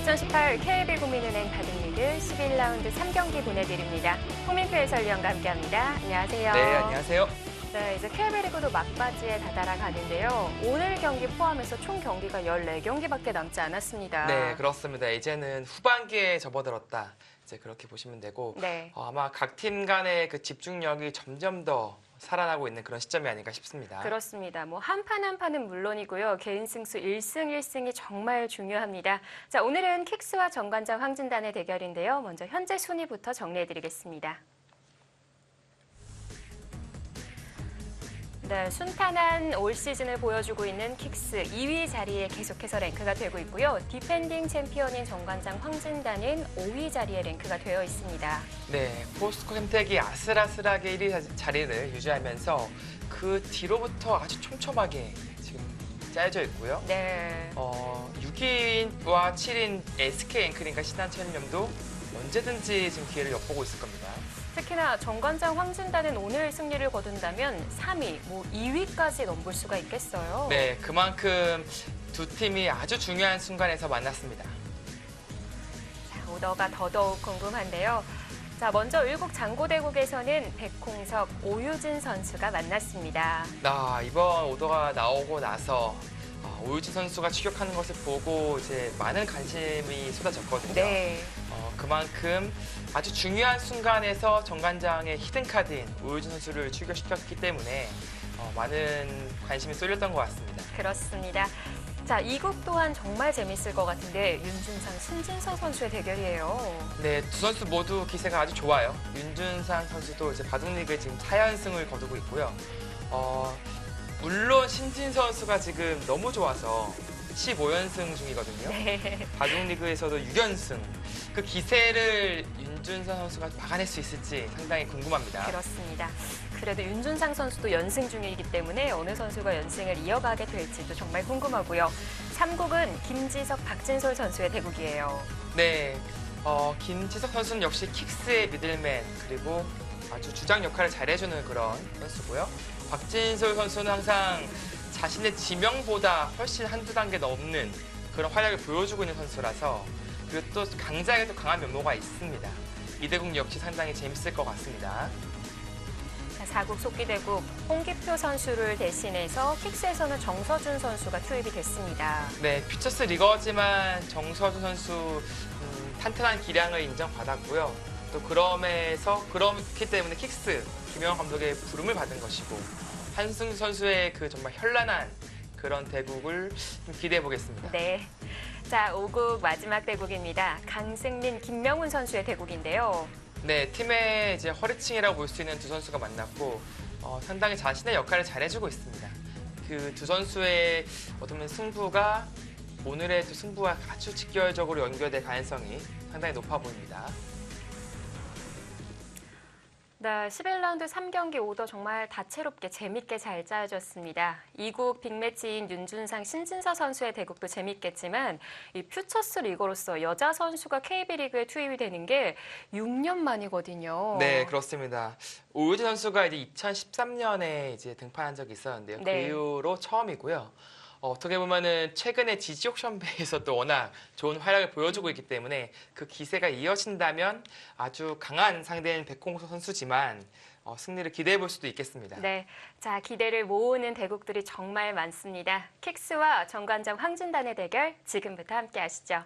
2018 KB국민은행 바둑리그 11라운드 3경기 보내드립니다. 홍민표 해설위원과 함께합니다. 안녕하세요. 네, 안녕하세요. 네, 이제 KB리그도 막바지에 다다라 가는데요. 오늘 경기 포함해서 총 경기가 14경기밖에 남지 않았습니다. 네, 그렇습니다. 이제는 후반기에 접어들었다. 이제 그렇게 보시면 되고 네. 아마 각 팀 간의 그 집중력이 점점 더 살아나고 있는 그런 시점이 아닌가 싶습니다. 그렇습니다. 뭐 한 판 한 판은 물론이고요. 개인 승수 1승 1승이 정말 중요합니다. 자, 오늘은 킥스와 정관장 황진단의 대결인데요. 먼저 현재 순위부터 정리해드리겠습니다. 네, 순탄한 올 시즌을 보여주고 있는 킥스 2위 자리에 계속해서 랭크가 되고 있고요. 디펜딩 챔피언인 정관장 황진단은 5위 자리에 랭크가 되어 있습니다. 네, 포스코 캠텍이 아슬아슬하게 1위 자리를 유지하면서 그 뒤로부터 아주 촘촘하게 지금 짜여져 있고요. 네. 6위와 7위인 SK 앵크링과 신한천념도 언제든지 지금 기회를 엿보고 있을 겁니다. 특히나 정관장 황진단은 오늘 승리를 거둔다면 3위, 2위까지 넘볼 수가 있겠어요. 네, 그만큼 두 팀이 아주 중요한 순간에서 만났습니다. 자, 오더가 더더욱 궁금한데요. 자, 먼저 을국 장고대국에서는 백홍석, 오유진 선수가 만났습니다. 이번 오더가 나오고 나서 오유진 선수가 추격하는 것을 보고 이제 많은 관심이 쏟아졌거든요. 네. 그만큼 아주 중요한 순간에서 정관장의 히든카드인 오유진 선수를 추격시켰기 때문에 많은 관심이 쏠렸던 것 같습니다. 그렇습니다. 자, 이 곡 또한 정말 재밌을 것 같은데 윤준상, 신진서 선수의 대결이에요. 네, 두 선수 모두 기세가 아주 좋아요. 윤준상 선수도 이제 바둑리그에 지금 4연승을 거두고 있고요. 물론 신진 선수가 지금 너무 좋아서 15연승 중이거든요. 네. 바둑리그에서도 6연승. 그 기세를 윤준상 선수가 막아낼 수 있을지 상당히 궁금합니다. 그렇습니다. 그래도 윤준상 선수도 연승 중이기 때문에 어느 선수가 연승을 이어가게 될지도 정말 궁금하고요. 3국은 김지석, 박진솔 선수의 대국이에요. 네, 김지석 선수는 역시 킥스의 미들맨 그리고 아주 주장 역할을 잘해주는 그런 선수고요. 박진솔 선수는 항상 자신의 지명보다 훨씬 한두 단계 넘는 그런 활약을 보여주고 있는 선수라서 그리고 또 강자에게 또 강한 면모가 있습니다. 이 대국 역시 상당히 재밌을 것 같습니다. 자, 4국 속기대국 홍기표 선수를 대신해서 킥스에서는 정서준 선수가 투입이 됐습니다. 네, 퓨처스 리거지만 정서준 선수 탄탄한 기량을 인정받았고요. 또 그렇기 때문에 킥스 김영환 감독의 부름을 받은 것이고 한승 선수의 그 정말 현란한 그런 대국을 좀 기대해 보겠습니다. 네. 자, 5국 마지막 대국입니다. 강승민, 김명훈 선수의 대국인데요. 네, 팀의 이제 허리층이라고 볼 수 있는 두 선수가 만났고 상당히 자신의 역할을 잘해주고 있습니다. 그 두 선수의 어떤 승부가 오늘의 두 승부와 아주 직결적으로 연결될 가능성이 상당히 높아 보입니다. 네, 11라운드 3경기 오더 정말 다채롭게 재밌게 잘 짜여졌습니다. 2국 빅매치인 윤준상, 신진서 선수의 대국도 재밌겠지만 이 퓨처스 리거로서 여자 선수가 KB리그에 투입이 되는 게 6년 만이거든요. 네, 그렇습니다. 오유진 선수가 이제 2013년에 이제 등판한 적이 있었는데요. 네. 그 이후로 처음이고요. 어떻게 보면은 최근에 지지 옥션배에서 또 워낙 좋은 활약을 보여주고 있기 때문에 그 기세가 이어진다면 아주 강한 상대인 백홍석 선수지만 승리를 기대해 볼 수도 있겠습니다. 네, 자, 기대를 모으는 대국들이 정말 많습니다. 킥스와 정관장 황진단의 대결 지금부터 함께 하시죠.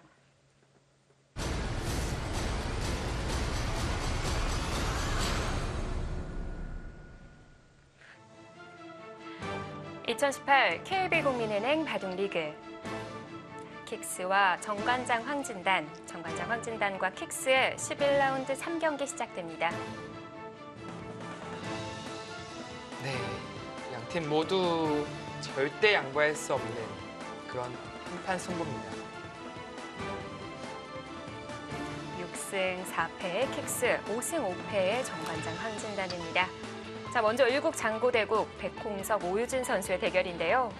(2018) KB국민은행 바둑리그 킥스와 정관장 황진단과 킥스의 11라운드 3경기 시작됩니다. 네, 양팀 모두 절대 양보할 수 없는 그런 한판 승부입니다. 6승 4패의 킥스, 5승 5패의 정관장 황진단입니다. 자, 먼저 을국 장고대국 백홍석, 오유진 선수의 대결인데요.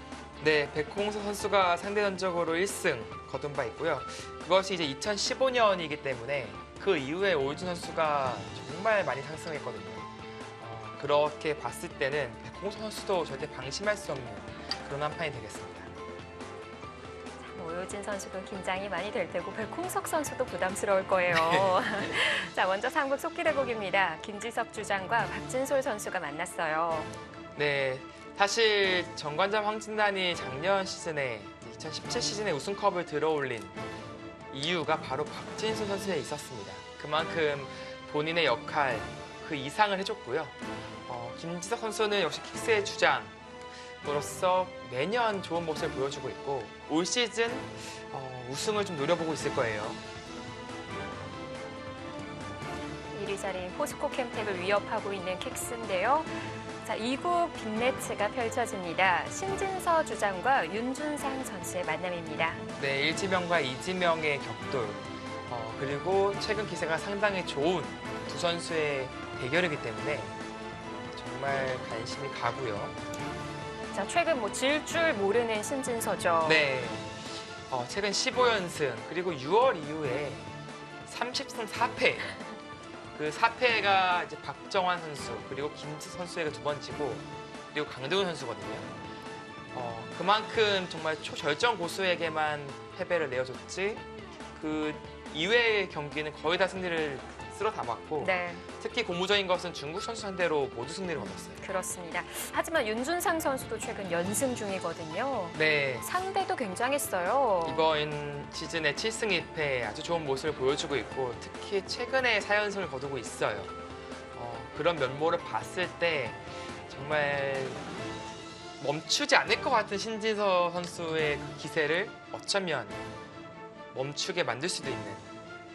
네, 백홍석 선수가 상대 전적으로 1승 거둔 바 있고요. 그것이 이제 2015년이기 때문에 그 이후에 오유진 선수가 정말 많이 상승했거든요. 그렇게 봤을 때는 백홍석 선수도 절대 방심할 수 없는 그런 한 판이 되겠습니다. 노유진 선수도 긴장이 많이 될 테고 백홍석 선수도 부담스러울 거예요. 자, 먼저 삼국 속기 대국입니다. 김지석 주장과 박진솔 선수가 만났어요. 네, 사실 정관장 황진단이 작년 시즌에 2017 시즌에 우승컵을 들어올린 이유가 바로 박진솔 선수에 있었습니다. 그만큼 본인의 역할 그 이상을 해줬고요. 김지석 선수는 역시 킥스의 주장으로서 매년 좋은 모습을 보여주고 있고 올 시즌 우승을 좀 노려보고 있을 거예요. 1위 자리인 포스코 캠텍을 위협하고 있는 킥스인데요. 자, 2국 빅매치가 펼쳐집니다. 신진서 주장과 윤준상 선수의 만남입니다. 네, 일지명과 이지명의 격돌 그리고 최근 기세가 상당히 좋은 두 선수의 대결이기 때문에 정말 관심이 가고요. 자, 최근 질 줄 모르는 신진서죠. 네, 최근 15연승 그리고 6월 이후에 30승 4패. 그 4패가 이제 박정환 선수 그리고 김지 선수에게 두 번째고 그리고 강대훈 선수거든요. 그만큼 정말 초절정 고수에게만 패배를 내어줬지 그 이외의 경기는 거의 다 승리를 쓸어 담았고 네, 특히 고무적인 것은 중국 선수 상대로 모두 승리를 거뒀어요. 그렇습니다. 하지만 윤준상 선수도 최근 연승 중이거든요. 네, 상대도 굉장했어요. 이번 시즌에 7승 1패 아주 좋은 모습을 보여주고 있고 특히 최근에 4연승을 거두고 있어요. 그런 면모를 봤을 때 정말 멈추지 않을 것 같은 신진서 선수의 그 기세를 어쩌면 멈추게 만들 수도 있는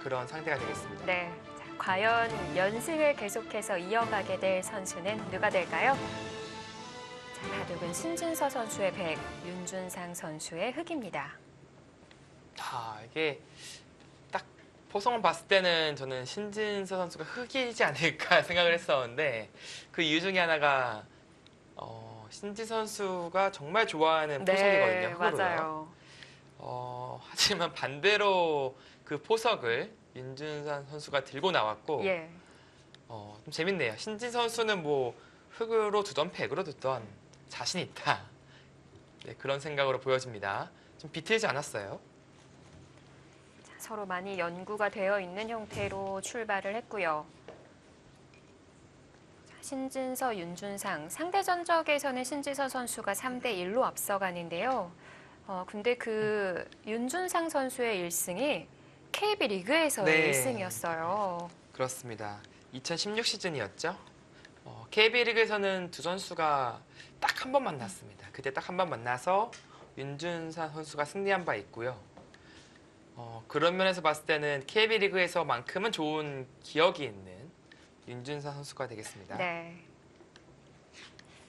그런 상대가 되겠습니다. 네, 자, 과연 연승을 계속해서 이어가게 될 선수는 누가 될까요? 자, 바둑은 신진서 선수의 백, 윤준상 선수의 흑입니다. 이게 딱 포성을 봤을 때는 저는 신진서 선수가 흑이지 않을까 생각을 했었는데 그 이유 중에 하나가 신진 선수가 정말 좋아하는 포석이거든요. 흑으로요. 맞아요. 하지만 반대로 그 포석을 윤준상 선수가 들고 나왔고 예, 좀 재밌네요. 신진 선수는 뭐 흑으로 두던 백으로 두던 자신 있다. 네, 그런 생각으로 보여집니다. 좀 비틀지 않았어요. 자, 서로 많이 연구가 되어 있는 형태로 출발을 했고요. 자, 신진서, 윤준상 상대 전적에서는 신진서 선수가 3대1로 앞서가는데요. 근데 그 윤준상 선수의 1승이 KB 리그에서의 네. 1승이었어요. 그렇습니다. 2016 시즌이었죠. KB리그에서는 두 선수가 딱 한 번 만났습니다. 그때 딱 한 번 만나서 윤준상 선수가 승리한 바 있고요. 그런 면에서 봤을 때는 KB리그에서만큼은 좋은 기억이 있는 윤준상 선수가 되겠습니다. 네.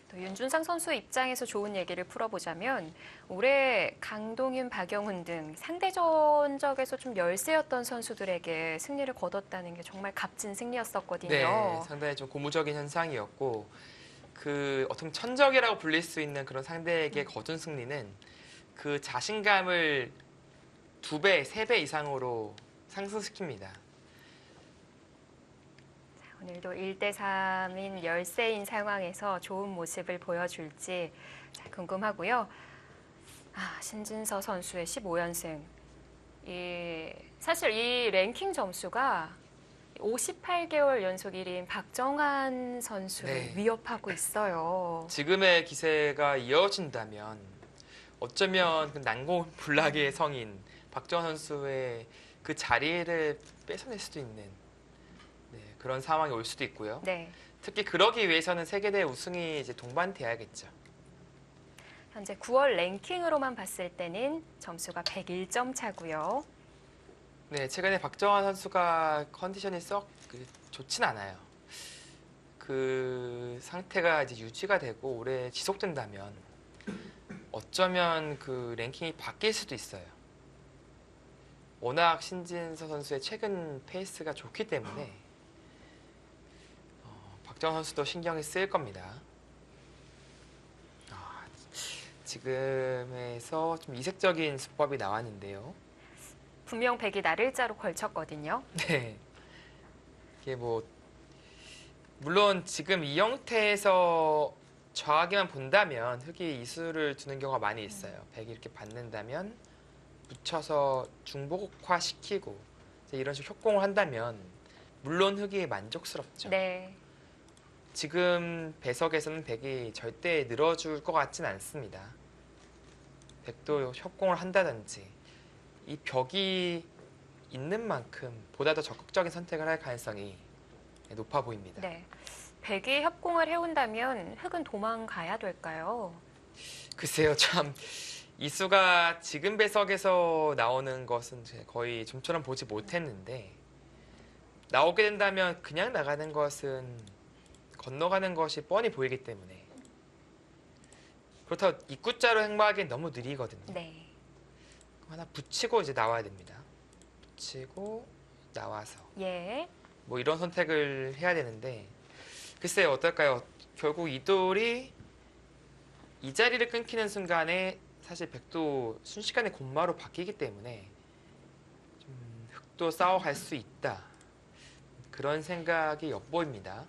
또 윤준상 선수 입장에서 좋은 얘기를 풀어보자면 올해 강동윤, 박영훈 등 상대 전적에서 좀 열세였던 선수들에게 승리를 거뒀다는 게 정말 값진 승리였었거든요. 네, 상당히 좀 고무적인 현상이었고 그 어떻게 보면 천적이라고 불릴 수 있는 그런 상대에게 거둔 승리는 그 자신감을 2배, 3배 이상으로 상승시킵니다. 오늘도 1대3인 열세인 상황에서 좋은 모습을 보여줄지 궁금하고요. 신진서 선수의 15연승. 사실 이 랭킹 점수가 58개월 연속 1위인 박정환 선수를 네. 위협하고 있어요. 지금의 기세가 이어진다면 어쩌면 그 난공불락의 성인 박정환 선수의 그 자리를 뺏어낼 수도 있는 그런 상황이 올 수도 있고요. 네. 특히 그러기 위해서는 세계대회 우승이 이제 동반돼야겠죠. 현재 9월 랭킹으로만 봤을 때는 점수가 101점 차고요. 네, 최근에 박정환 선수가 컨디션이 썩 좋진 않아요. 그 상태가 이제 유지가 되고 오래 지속된다면 어쩌면 그 랭킹이 바뀔 수도 있어요. 워낙 신진서 선수의 최근 페이스가 좋기 때문에 박정환 선수도 신경이 쓰일 겁니다. 지금에서 좀 이색적인 수법이 나왔는데요. 분명 백이 날일자로 걸쳤거든요. 네. 이게 뭐 물론 지금 이 형태에서 좌하게만 본다면 흑이 이수를 두는 경우가 많이 있어요. 백이 이렇게 받는다면 붙여서 중복화시키고 이제 이런 식으로 협공을 한다면 물론 흑이 만족스럽죠. 네. 지금 배석에서는 백이 절대 늘어줄 것 같진 않습니다. 백도 협공을 한다든지 이 벽이 있는 만큼 보다 더 적극적인 선택을 할 가능성이 높아 보입니다. 네. 백이 협공을 해온다면 흑은 도망가야 될까요? 글쎄요, 참 이 수가 지금 배석에서 나오는 것은 거의 좀처럼 보지 못했는데 나오게 된다면 그냥 나가는 것은 건너가는 것이 뻔히 보이기 때문에 그렇다고 입구자로 행마하기엔 너무 느리거든요. 네. 하나 붙이고 이제 나와야 됩니다. 붙이고 나와서 예. 뭐 이런 선택을 해야 되는데 글쎄요 어떨까요? 결국 이 돌이 이 자리를 끊기는 순간에 사실 백도 순식간에 곤마로 바뀌기 때문에 좀 흑도 싸워갈 수 있다 그런 생각이 엿보입니다.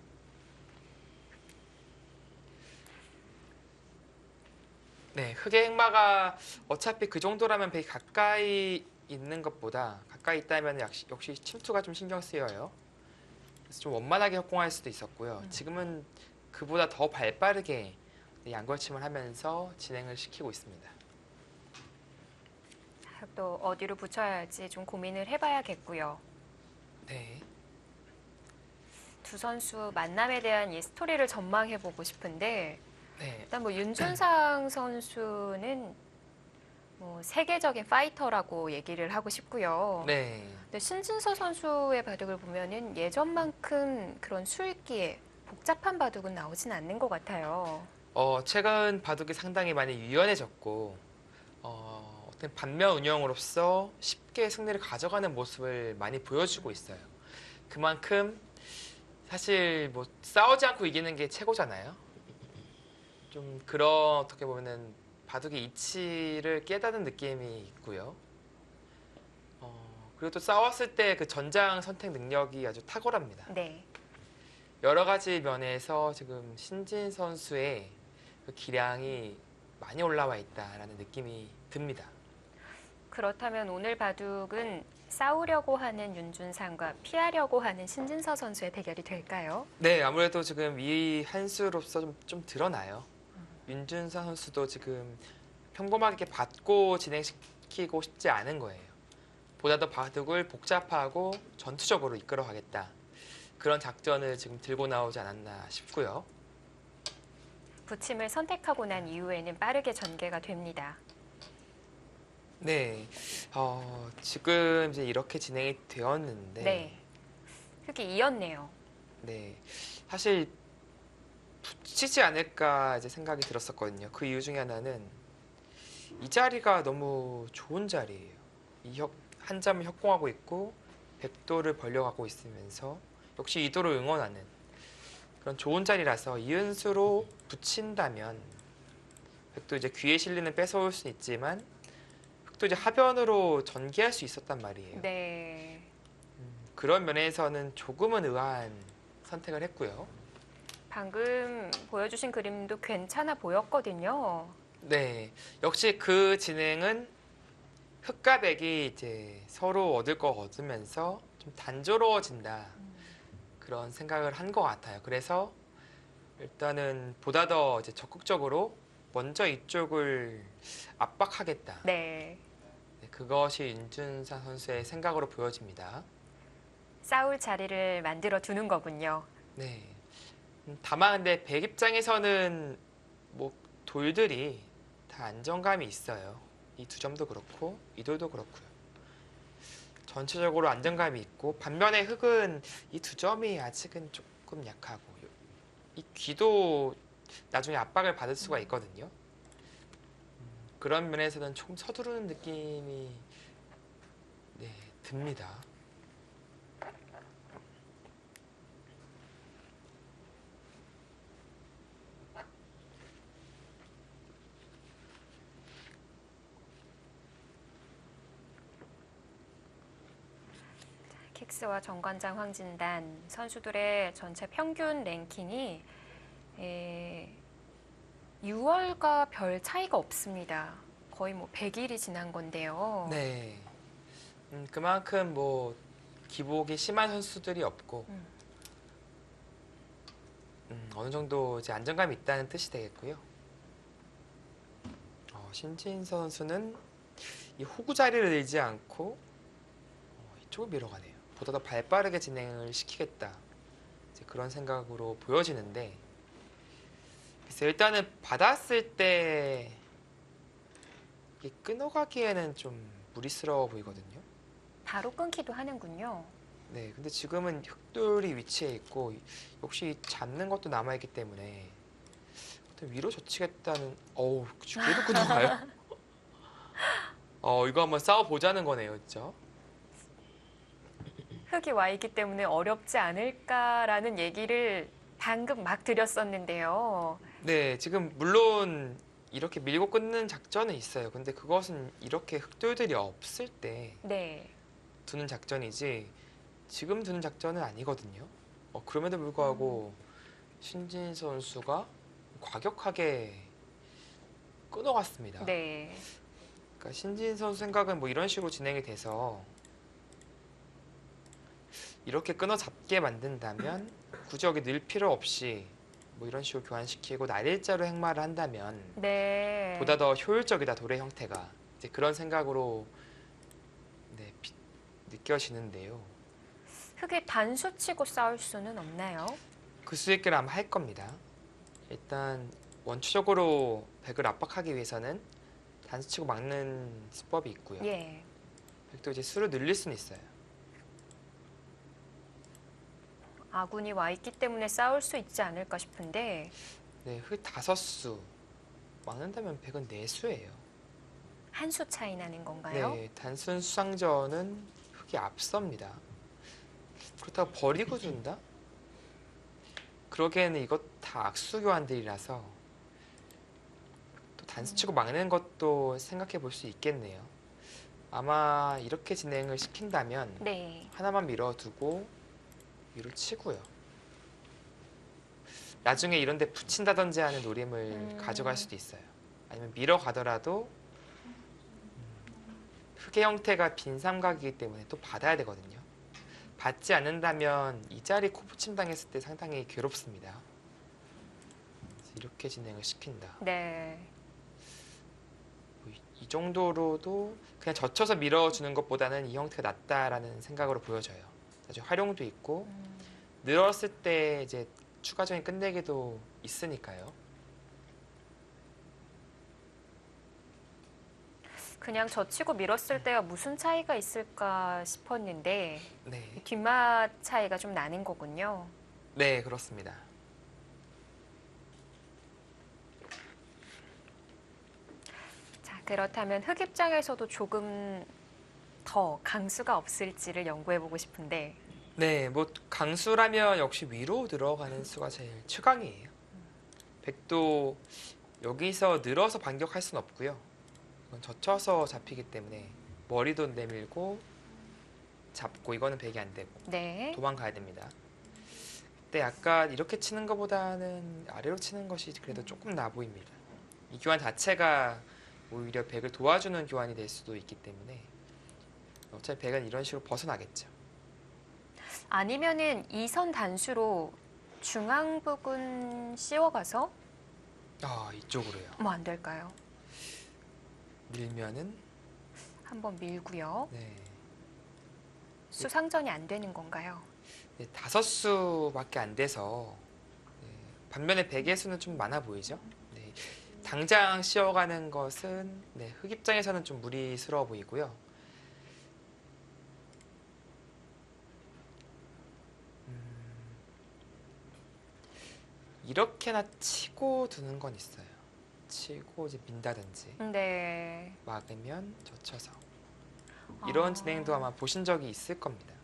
네, 흑의 행마가 어차피 그 정도라면 백이 가까이 있는 것보다 가까이 있다면 역시 침투가 좀 신경 쓰여요. 그래서 좀 원만하게 협공할 수도 있었고요. 지금은 그보다 더 발빠르게 양걸침을 하면서 진행을 시키고 있습니다. 또 어디로 붙여야 할지 좀 고민을 해봐야겠고요. 네, 두 선수 만남에 대한 이 스토리를 전망해보고 싶은데 네, 일단 뭐 윤준상 선수는 뭐 세계적인 파이터라고 얘기를 하고 싶고요. 네. 근데 신진서 선수의 바둑을 보면은 예전만큼 그런 수읽기에 복잡한 바둑은 나오진 않는 것 같아요. 최근 바둑이 상당히 많이 유연해졌고 어떤 반면 운영으로서 쉽게 승리를 가져가는 모습을 많이 보여주고 있어요. 그만큼 사실 뭐 싸우지 않고 이기는 게 최고잖아요. 좀 그런 어떻게 보면은 바둑의 이치를 깨닫는 느낌이 있고요. 그리고 또 싸웠을 때 그 전장 선택 능력이 아주 탁월합니다. 네. 여러 가지 면에서 지금 신진 선수의 그 기량이 많이 올라와 있다라는 느낌이 듭니다. 그렇다면 오늘 바둑은 싸우려고 하는 윤준상과 피하려고 하는 신진서 선수의 대결이 될까요? 네, 아무래도 지금 이 한 수로서 좀 드러나요. 윤준상 선수도 지금 평범하게 받고 진행시키고 싶지 않은 거예요. 보다 더 바둑을 복잡하고 전투적으로 이끌어가겠다. 그런 작전을 지금 들고 나오지 않았나 싶고요. 붙임을 선택하고 난 이후에는 빠르게 전개가 됩니다. 네, 지금 이제 이렇게 진행이 되었는데, 네. 흑이 이었네요. 네, 사실 붙이지 않을까 이제 생각이 들었었거든요. 그 이유 중에 하나는 이 자리가 너무 좋은 자리예요. 한 점을 협공하고 있고 백도를 벌려가고 있으면서 역시 이도를 응원하는 그런 좋은 자리라서 이은수로 붙인다면 백도 이제 귀에 실리는 뺏어올 수는 있지만 흑도 이제 하변으로 전개할 수 있었단 말이에요. 네. 그런 면에서는 조금은 의아한 선택을 했고요. 방금 보여주신 그림도 괜찮아 보였거든요. 네, 역시 그 진행은 흑과 백이 이제 서로 얻을 거 얻으면서 좀 단조로워진다 그런 생각을 한 것 같아요. 그래서 일단은 보다 더 이제 적극적으로 먼저 이쪽을 압박하겠다. 네. 네, 그것이 윤준상 선수의 생각으로 보여집니다. 싸울 자리를 만들어 두는 거군요. 네. 다만 근데 백 입장에서는 뭐 돌들이 다 안정감이 있어요. 이 두 점도 그렇고 이 돌도 그렇고요. 전체적으로 안정감이 있고 반면에 흑은 이 두 점이 아직은 조금 약하고 이 귀도 나중에 압박을 받을 수가 있거든요. 그런 면에서는 조금 서두르는 느낌이 네, 듭니다. 킥스와 정관장 황진단 선수들의 전체 평균 랭킹이 6월과 별 차이가 없습니다. 거의 뭐 100일이 지난 건데요. 네. 그만큼 뭐 기복이 심한 선수들이 없고 음. 어느 정도 이제 안정감이 있다는 뜻이 되겠고요. 신진서 선수는 이 호구 자리를 내지 않고 이쪽을 밀어가네요. 보다 더 발빠르게 진행을 시키겠다. 이제 그런 생각으로 보여지는데 글쎄 일단은 받았을 때 이게 끊어가기에는 좀 무리스러워 보이거든요. 바로 끊기도 하는군요. 네, 근데 지금은 흑돌이 위치해 있고 역시 잡는 것도 남아있기 때문에 위로 젖히겠다는 그래도 끊어가요? 이거 한번 싸워보자는 거네요, 그렇죠? 흙이 와 있기 때문에 어렵지 않을까라는 얘기를 방금 막 드렸었는데요. 네, 지금 물론 이렇게 밀고 끊는 작전은 있어요. 근데 그것은 이렇게 흑돌들이 없을 때 네. 두는 작전이지 지금 두는 작전은 아니거든요. 그럼에도 불구하고 신진 선수가 과격하게 끊어갔습니다. 네. 그러니까 신진 선수 생각은 뭐 이런 식으로 진행이 돼서 이렇게 끊어 잡게 만든다면 굳이 여기 늘 필요 없이 뭐 이런 식으로 교환시키고 날일자로 행마를 한다면 네. 보다 더 효율적이다 돌의 형태가 이제 그런 생각으로 네, 느껴지는데요. 흙이 단수 치고 싸울 수는 없나요? 그 수익을 아마 할 겁니다. 일단 원초적으로 백을 압박하기 위해서는 단수치고 막는 수법이 있고요. 예. 백도 이제 수를 늘릴 수는 있어요. 아군이 와 있기 때문에 싸울 수 있지 않을까 싶은데 네, 흑 5수 막는다면 백은 4수예요. 한 수 차이 나는 건가요? 네, 단순 수상전은 흑이 앞섭니다. 그렇다고 버리고 둔다? 그러기에는 이것 다 악수 교환들이라서 또 단수치고 막는 것도 생각해 볼 수 있겠네요. 아마 이렇게 진행을 시킨다면 네. 하나만 밀어두고 위로 치고요. 나중에 이런 데 붙인다든지 하는 노림을 가져갈 수도 있어요. 아니면 밀어가더라도 흑의 형태가 빈 삼각이기 때문에 또 받아야 되거든요. 받지 않는다면 이 자리 코 붙임 당했을 때 상당히 괴롭습니다. 이렇게 진행을 시킨다. 네. 이 정도로도 그냥 젖혀서 밀어주는 것보다는 이 형태가 낫다라는 생각으로 보여져요. 아주 활용도 있고 늘었을 때 이제 추가적인 끝내기도 있으니까요. 그냥 젖히고 밀었을 때와 무슨 차이가 있을까 싶었는데 네, 뒷맛 차이가 좀 나는 거군요. 네 그렇습니다. 자, 그렇다면 흙 입장에서도 조금 더 강수가 없을지를 연구해 보고 싶은데 네, 뭐 강수라면 역시 위로 들어가는 수가 제일 최강이에요. 백도 여기서 늘어서 반격할 수는 없고요. 이건 젖혀서 잡히기 때문에 머리도 내밀고 잡고 이거는 백이 안 되고 네. 도망가야 됩니다. 근데 약간 이렇게 치는 것보다는 아래로 치는 것이 그래도 조금 나아 보입니다. 이 교환 자체가 오히려 백을 도와주는 교환이 될 수도 있기 때문에 어차피 백은 이런 식으로 벗어나겠죠. 아니면은 이선 단수로 중앙 부분 씌워가서 이쪽으로요. 뭐 안 될까요? 밀면은 한번 밀고요. 네, 수상전이 안 되는 건가요? 네 5수밖에 안 돼서 네, 반면에 백의 수는 좀 많아 보이죠. 네, 당장 씌워가는 것은 네, 흑 입장에서는 좀 무리스러워 보이고요. 이렇게나 치고 두는 건 있어요. 치고 이제 민다든지 네. 막으면 젖혀서 이런 진행도 아마 보신 적이 있을 겁니다.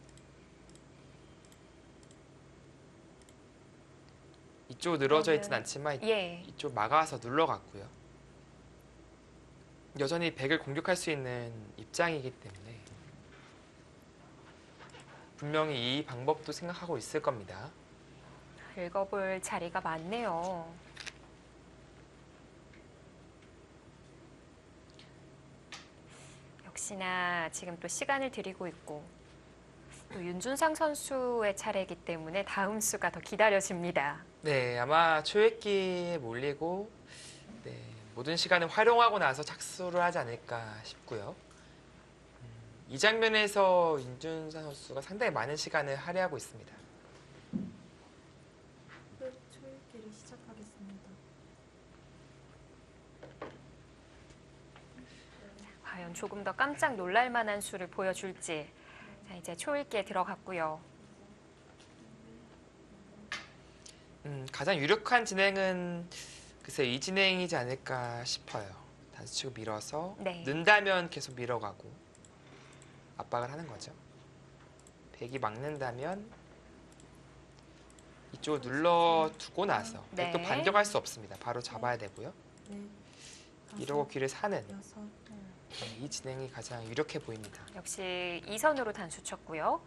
이쪽 늘어져 있진 그러면- 않지만 예. 이쪽 막아서 눌러갔고요. 여전히 백을 공격할 수 있는 입장이기 때문에 분명히 이 방법도 생각하고 있을 겁니다. 읽어볼 자리가 많네요. 역시나 지금 또 시간을 들이고 있고 또 윤준상 선수의 차례이기 때문에 다음 수가 더 기다려집니다. 네, 아마 초읽기에 몰리고 네, 모든 시간을 활용하고 나서 착수를 하지 않을까 싶고요. 이 장면에서 윤준상 선수가 상당히 많은 시간을 할애하고 있습니다. 초읽기를 시작하겠습니다. 과연 조금 더 깜짝 놀랄 만한 수를 보여줄지. 자, 이제 초읽기에 들어갔고요. 가장 유력한 진행은 글쎄 이 진행이지 않을까 싶어요. 단수 치고 밀어서 네. 는다면 계속 밀어가고 압박을 하는 거죠. 백이 막는다면 이쪽을 눌러두고 나서 네. 백도 반격할 수 없습니다. 바로 잡아야 되고요. 네, 이러고 귀를 사는 여섯, 이 진행이 가장 유력해 보입니다. 역시 2선으로 단수 쳤고요.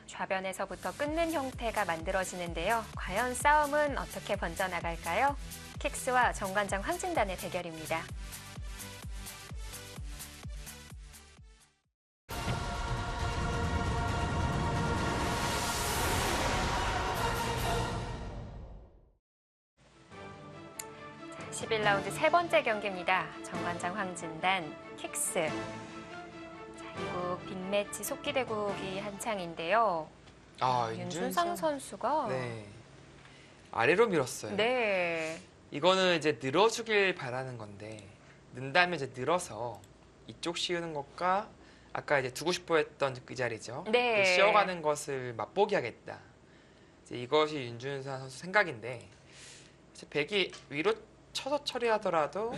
좌변에서부터 끊는 형태가 만들어지는데요. 과연 싸움은 어떻게 번져나갈까요? 킥스와 정관장 황진단의 대결입니다. 자, 11라운드 세 번째 경기입니다. 정관장 황진단, 킥스. 자, 이국 빅매치 속기대국이 한창인데요. 아, 윤준상 선수가 네. 아래로 밀었어요. 네. 이거는 이제 늘어주길 바라는 건데 는다면 이제 늘어서 이쪽 씌우는 것과 아까 이제 두고 싶어 했던 그 자리죠. 네. 씌워가는 것을 맛보기 하겠다. 이제 이것이 윤준상 선수 생각인데 사실 백이 위로 쳐서 처리하더라도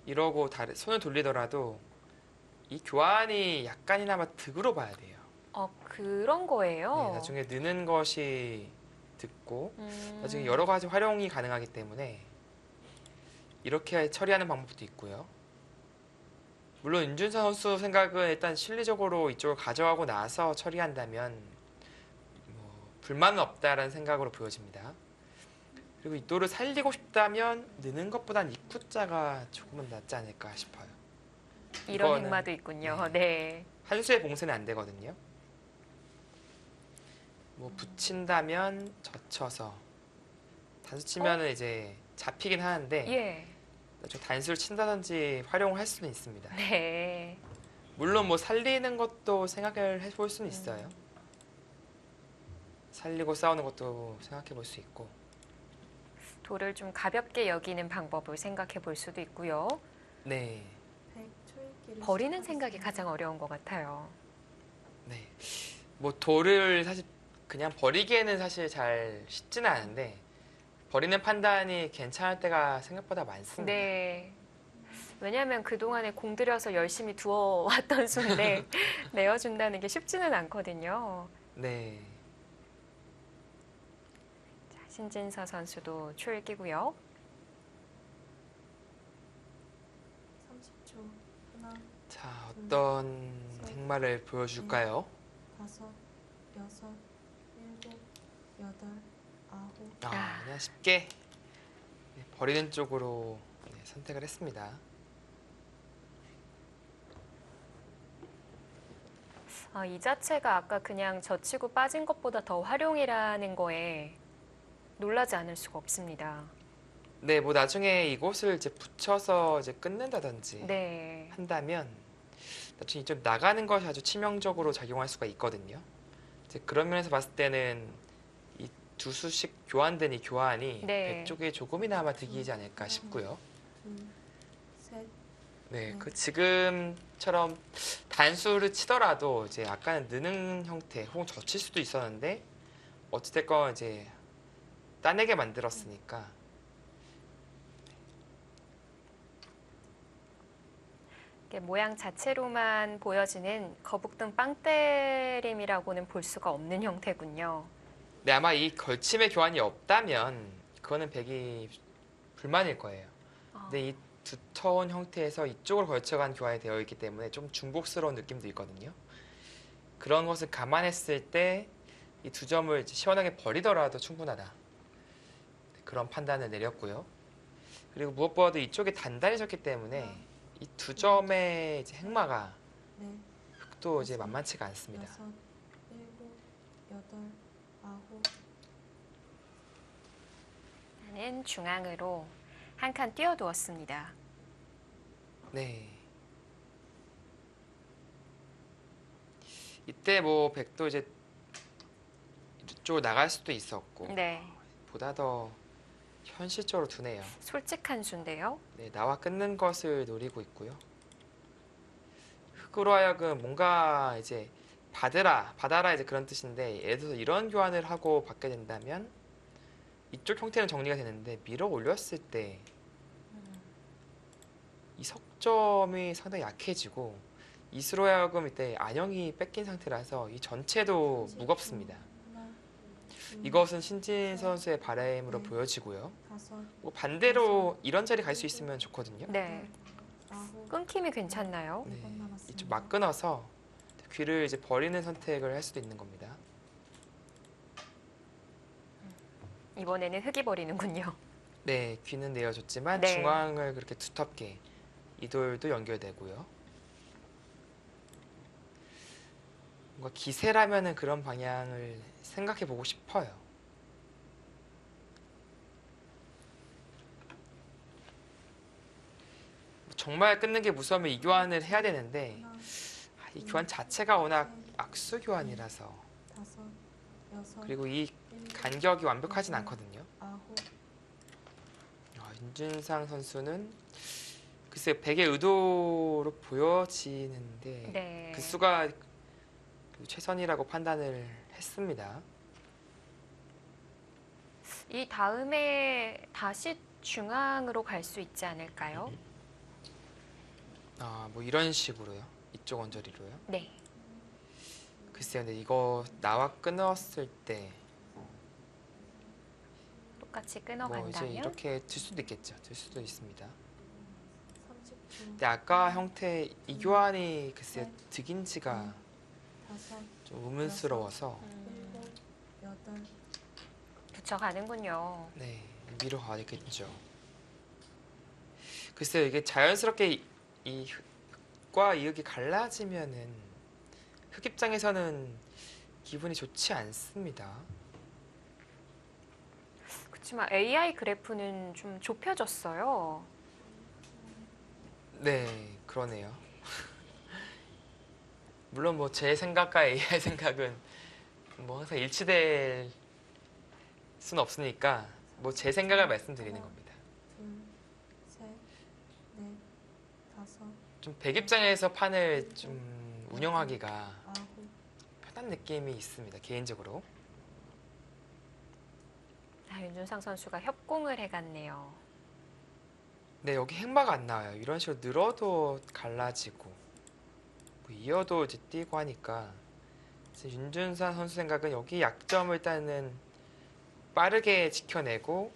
이러고 손을 돌리더라도 이 교환이 약간이나마 득으로 봐야 돼요. 그런 거예요. 네, 나중에 느는 것이 듣고 음. 나중에 여러 가지 활용이 가능하기 때문에 이렇게 처리하는 방법도 있고요. 물론 윤준상 선수 생각은 일단 실리적으로 이쪽을 가져가고 나서 처리한다면 뭐 불만은 없다라는 생각으로 보여집니다. 그리고 이 돌을 살리고 싶다면 느는 것보단 입구자가 조금은 낫지 않을까 싶어요. 이런 이거는- 행마도 있군요. 네. 네. 한 수의 봉쇄는 안 되거든요. 뭐 붙인다면 젖혀서 단수 치면은 이제 잡히긴 하는데 예. 나중에 단수를 친다든지 활용을 할 수는 있습니다. 네. 물론 뭐 살리는 것도 생각을 해볼 수는 있어요. 살리고 싸우는 것도 생각해 볼 수 있고. 돌을 좀 가볍게 여기는 방법을 생각해 볼 수도 있고요. 네, 백, 초읽기를 버리는 생각이 시작하겠습니다. 가장 어려운 것 같아요. 네. 뭐 돌을 사실 그냥 버리기에는 사실 잘 쉽지는 않은데 버리는 판단이 괜찮을 때가 생각보다 많습니다. 네. 왜냐하면 그동안에 공들여서 열심히 두어왔던 수인데 내어준다는 게 쉽지는 않거든요. 네. 자, 신진서 선수도 초읽기고요. 30초. 하나, 자, 어떤 행마를 보여줄까요? 다섯, 여섯, 일곱, 여덟, 아홉. 아, 그냥 쉽게 버리는 쪽으로 선택을 했습니다. 이 자체가 아까 그냥 젖히고 빠진 것보다 더 활용이라는 거에 놀라지 않을 수가 없습니다. 네, 뭐 나중에 이곳을 이제 붙여서 이제 끊는다든지 네. 한다면 나중에 좀 나가는 것이 아주 치명적으로 작용할 수가 있거든요. 이제 그런 면에서 봤을 때는 이 두 수씩 교환된 이 교환이 네. 백 쪽에 조금이나마 득이지 않을까 싶고요. 둘, 셋, 네, 그 지금처럼 단수를 치더라도 이제 아까는 느는 형태 혹은 젖힐 수도 있었는데 어찌됐건 이제 따내게 만들었으니까 이게 모양 자체로만 보여지는 거북등 빵때림이라고는 볼 수가 없는 형태군요. 네, 아마 이 걸침의 교환이 없다면 그거는 백이 불만일 거예요. 근데 이 두터운 형태에서 이쪽으로 걸쳐간 교환이 되어 있기 때문에 좀 중복스러운 느낌도 있거든요. 그런 것을 감안했을 때 이 두 점을 이제 시원하게 버리더라도 충분하다. 그런 판단을 내렸고요. 그리고 무엇보다도 이쪽에 단단해졌기 때문에 이 두 점의 이제 행마가 넷, 흑도 이제 만만치가 않습니다. 여섯, 일곱, 여덟, 아홉, 나는 중앙으로 한 칸 띄워두었습니다. 네. 이때 뭐 백도 이제 이쪽으로 나갈 수도 있었고 네, 보다 더 현실적으로 두네요. 솔직한 수인데요. 네, 나와 끊는 것을 노리고 있고요. 흑으로 하여금 뭔가 이제 받아라 이제 그런 뜻인데 예를 들어서 이런 교환을 하고 받게 된다면 이쪽 형태는 정리가 되는데 밀어 올렸을 때 이 석점이 상당히 약해지고 이수로 하여금 이때 안형이 뺏긴 상태라서 이 전체도 무겁습니다. 하나, 둘, 이것은 신진 선수의 바람으로 보여지고요. 다섯, 뭐 반대로 이런 자리 갈 수 있으면 좋거든요. 네, 아홉, 끊김이 괜찮나요? 네, 번 남았습니다. 이쪽 막 끊어서 귀를 이제 버리는 선택을 할 수도 있는 겁니다. 이번에는 흑이 버리는군요. 네, 귀는 내어줬지만 네. 중앙을 그렇게 두텁게 이돌도 연결되고요. 뭔가 기세라면은 그런 방향을 생각해 보고 싶어요. 정말 끊는 게 무서우면 이 교환을 해야 되는데 하나, 이 교환 자체가 워낙 악수 교환이라서 다섯, 여섯, 그리고 이 일곱, 간격이 완벽하진 않거든요. 아홉, 윤준상 선수는 글쎄 백의 의도로 보여지는데 네, 그 수가 최선이라고 판단을 했습니다. 이 다음에 다시 중앙으로 갈 수 있지 않을까요? 뭐 이런 식으로요. 이쪽 언저리로요. 네, 글쎄요, 근데 이거 나와 끊었을 때 똑같이 뭐 이제 끊어간다면 이렇게 들 수도 있겠죠. 들 수도 있습니다. 30초, 근데 아까 형태 이 교환이 글쎄요 득인지가 다섯, 좀 의문스러워서 일곱, 여덟, 붙여가는군요. 네 미로 가야겠죠. 글쎄요 이게 자연스럽게 이 흑과 이 흑이 갈라지면은 흑 입장에서는 기분이 좋지 않습니다. 그렇지만 AI 그래프는 좀 좁혀졌어요. 네 그러네요. 물론 뭐 제 생각과 AI 생각은 뭐 항상 일치될 수는 없으니까 뭐 제 생각을 말씀드리는 겁니다. 둘, 셋, 넷, 다섯, 좀 백 입장에서 판을 좀 운영하기가 아홉, 편한 느낌이 있습니다. 개인적으로. 윤준상 선수가 협공을 해갔네요. 네 여기 행마가 안 나와요. 이런 식으로 늘어도 갈라지고 뭐 이어도 이제 뛰고 하니까 이제 윤준상 선수 생각은 여기 약점을 일단은 빠르게 지켜내고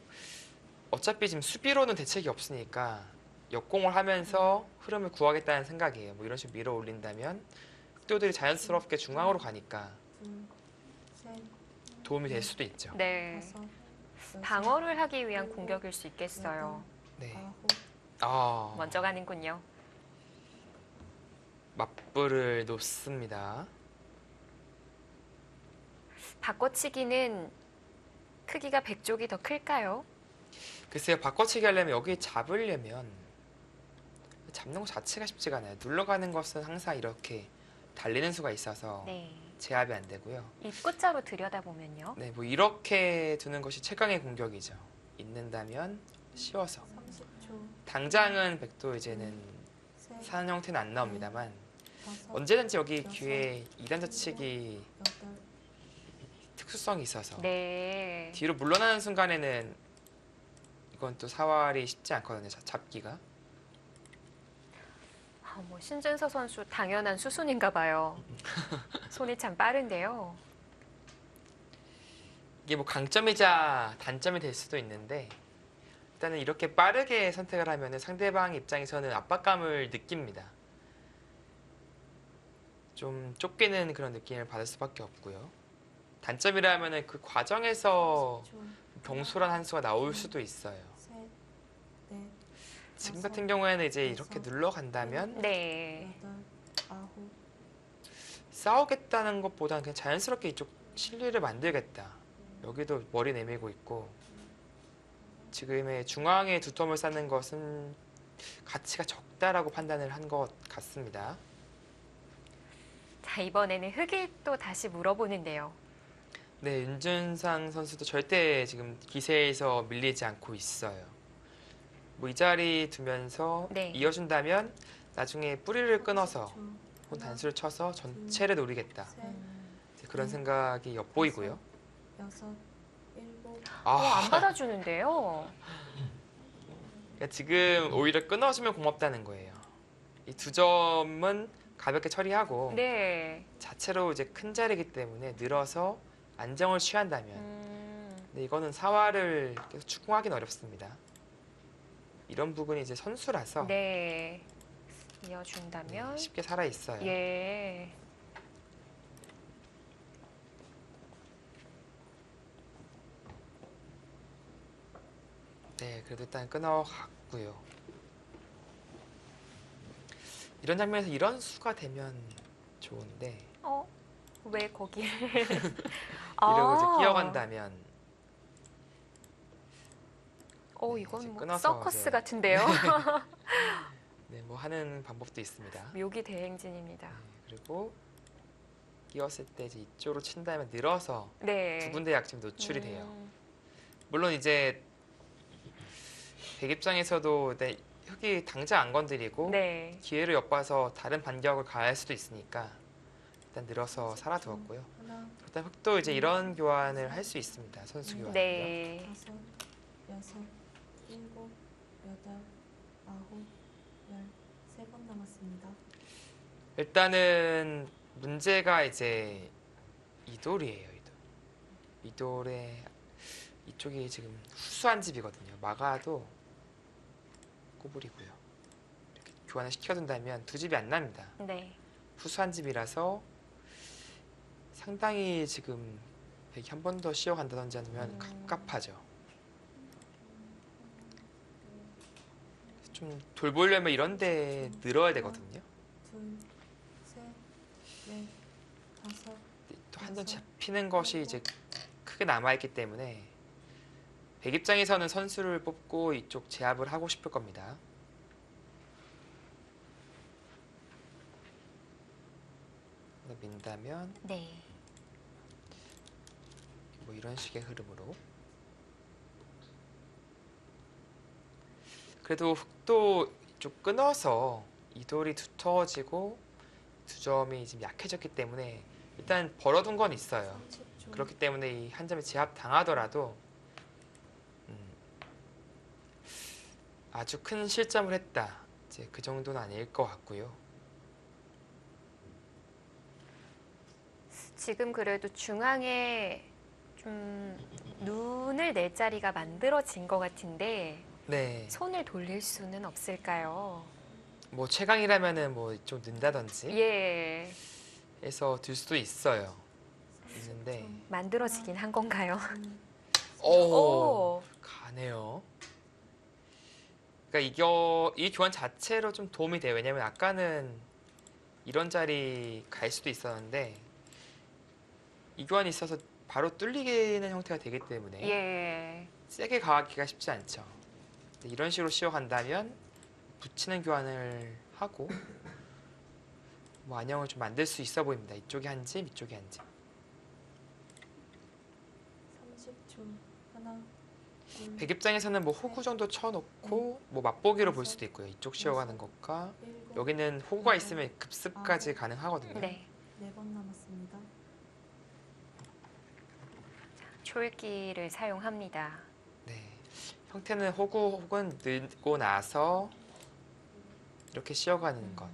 어차피 지금 수비로는 대책이 없으니까 역공을 하면서 흐름을 구하겠다는 생각이에요. 뭐 이런 식으로 밀어 올린다면 흑도들이 자연스럽게 중앙으로 가니까 둘, 셋, 도움이 될 수도 있죠. 네, 다섯, 여섯, 방어를 하기 위한 공격일 수 있겠어요. 네. 아홉, 먼저 가는군요. 맞불을 놓습니다. 바꿔치기는 크기가 100쪽이 더 클까요? 글쎄요 바꿔치기 하려면 여기 잡으려면 잡는 것 자체가 쉽지가 않아요. 눌러가는 것은 항상 이렇게 달리는 수가 있어서 네, 제압이 안 되고요. 입구자로 들여다보면요. 네, 뭐 이렇게 두는 것이 최강의 공격이죠. 있는다면 쉬워서. 30초, 당장은 백도 이제는 셋, 사는 형태는 안 나옵니다만 다섯, 언제든지 여기 귀에 2단 자치기 여덟, 특수성이 있어서 네, 뒤로 물러나는 순간에는 이건 또 사활이 쉽지 않거든요. 잡기가. 뭐 신진서 선수 당연한 수순인가 봐요. 손이 참 빠른데요. 이게 뭐 강점이자 단점이 될 수도 있는데 일단은 이렇게 빠르게 선택을 하면 상대방 입장에서는 압박감을 느낍니다. 좀 쫓기는 그런 느낌을 받을 수밖에 없고요. 단점이라면은 그 과정에서 30초. 경솔한 한 수가 나올 수도 있어요. 셋, 넷, 지금 다섯, 같은 경우에는 이제 이렇게 눌러간다면 네. 여덟, 아홉. 싸우겠다는 것보다는 그냥 자연스럽게 이쪽 실리를 만들겠다. 여기도 머리 내밀고 있고 지금의 중앙에 두텀을 쌓는 것은 가치가 적다라고 판단을 한 것 같습니다. 자, 이번에는 흑이 또 다시 물어보는데요. 네, 윤준상 선수도 절대 지금 기세에서 밀리지 않고 있어요. 뭐 이 자리 두면서 네. 이어준다면 나중에 뿌리를 끊어서 30초. 혹은 단수를 쳐서 전체를 노리겠다. 셋, 이제 그런 생각이 엿보이고요. 여섯, 일곱. 안 받아주는데요. 그러니까 지금 오히려 끊어주면 고맙다는 거예요. 이 두 점은 가볍게 처리하고 네. 자체로 이제 큰 자리이기 때문에 늘어서 안정을 취한다면 근데 이거는 사활을 계속 추궁하기는 어렵습니다. 이런 부분이 이제 선수라서 네. 이어준다면. 쉽게 살아 있어요. 예. 네, 그래도 일단 끊어갔고요. 이런 장면에서 이런 수가 되면 좋은데 왜 거기? 이러고 이제 끼어간다면 네, 이건 이제 뭐 끊어서 서커스 이제 같은데요. 네, 뭐 하는 방법도 있습니다. 묘기 대행진입니다. 네, 그리고 끼었을 때 이제 이쪽으로 친다면 늘어서 네. 두 군데 약점 노출이 돼요. 음, 물론 이제 백입장에서도 네, 흙이 당장 안 건드리고 네. 기회를 엿봐서 다른 반격을 가할 수도 있으니까 일단 늘어서 살아두었고요. 하나, 일단 흙도 이제 이런 교환을 할 수 있습니다. 선수 교환을요. 네. 다섯, 여섯, 일곱, 여덟, 아홉, 열. 3번 남았습니다. 일단은 문제가 이제 이돌이에요. 이돌의 이쪽이 지금 후수한 집이거든요. 막아도 꼬부리고요. 이렇게 교환을 시켜둔다면 두 집이 안 납니다. 네. 후수한 집이라서 상당히 지금 백이 한 번 더 씌어간다든지 아니면 갑갑하죠. 좀 돌보려면 이런 데 늘어야 되거든요. 둘, 셋, 넷, 다섯. 또 한 점 잡히는 것이 이제 크게 남아있기 때문에 백 입장에서는 선수를 뽑고 이쪽 제압을 하고 싶을 겁니다. 민다면 네. 뭐 이런 식의 흐름으로 그래도 흙도 좀 끊어서 이돌이 두터워지고 두 점이 지금 약해졌기 때문에 일단 벌어둔 건 있어요. 30초. 그렇기 때문에 이 한 점이 제압 당하더라도 아주 큰 실점을 했다. 이제 그 정도는 아닐 것 같고요. 지금 그래도 중앙에 좀 눈을 낼 자리가 만들어진 것 같은데 네, 손을 돌릴 수는 없을까요? 뭐 최강이라면은 뭐 좀 는다든지 예. 해서 들 수도 있어요. 있는데 만들어지긴 한 건가요? 오, 오. 가네요. 그러니까 이 교환 자체로 좀 도움이 돼요. 왜냐면 아까는 이런 자리 갈 수도 있었는데 이 교환이 있어서 바로 뚫리는 형태가 되기 때문에 예. 세게 가기가 쉽지 않죠. 근데 이런 식으로 씌워간다면 붙이는 교환을 하고 뭐 안형을 좀 만들 수 있어 보입니다. 이쪽에 한 집, 이쪽에 한 집. 30초. 하나, 둘, 백 입장에서는 뭐 호구 정도 쳐놓고 뭐 맛보기로 볼 수도 있고요. 이쪽 씌워가는 것과 일곱. 여기는 호구가 있으면 급습까지 가능하거든요. 네. 4번 남았습니다. 초읽기를 사용합니다. 네. 형태는 호구 혹은 늘고 나서 이렇게 씌워가는 것.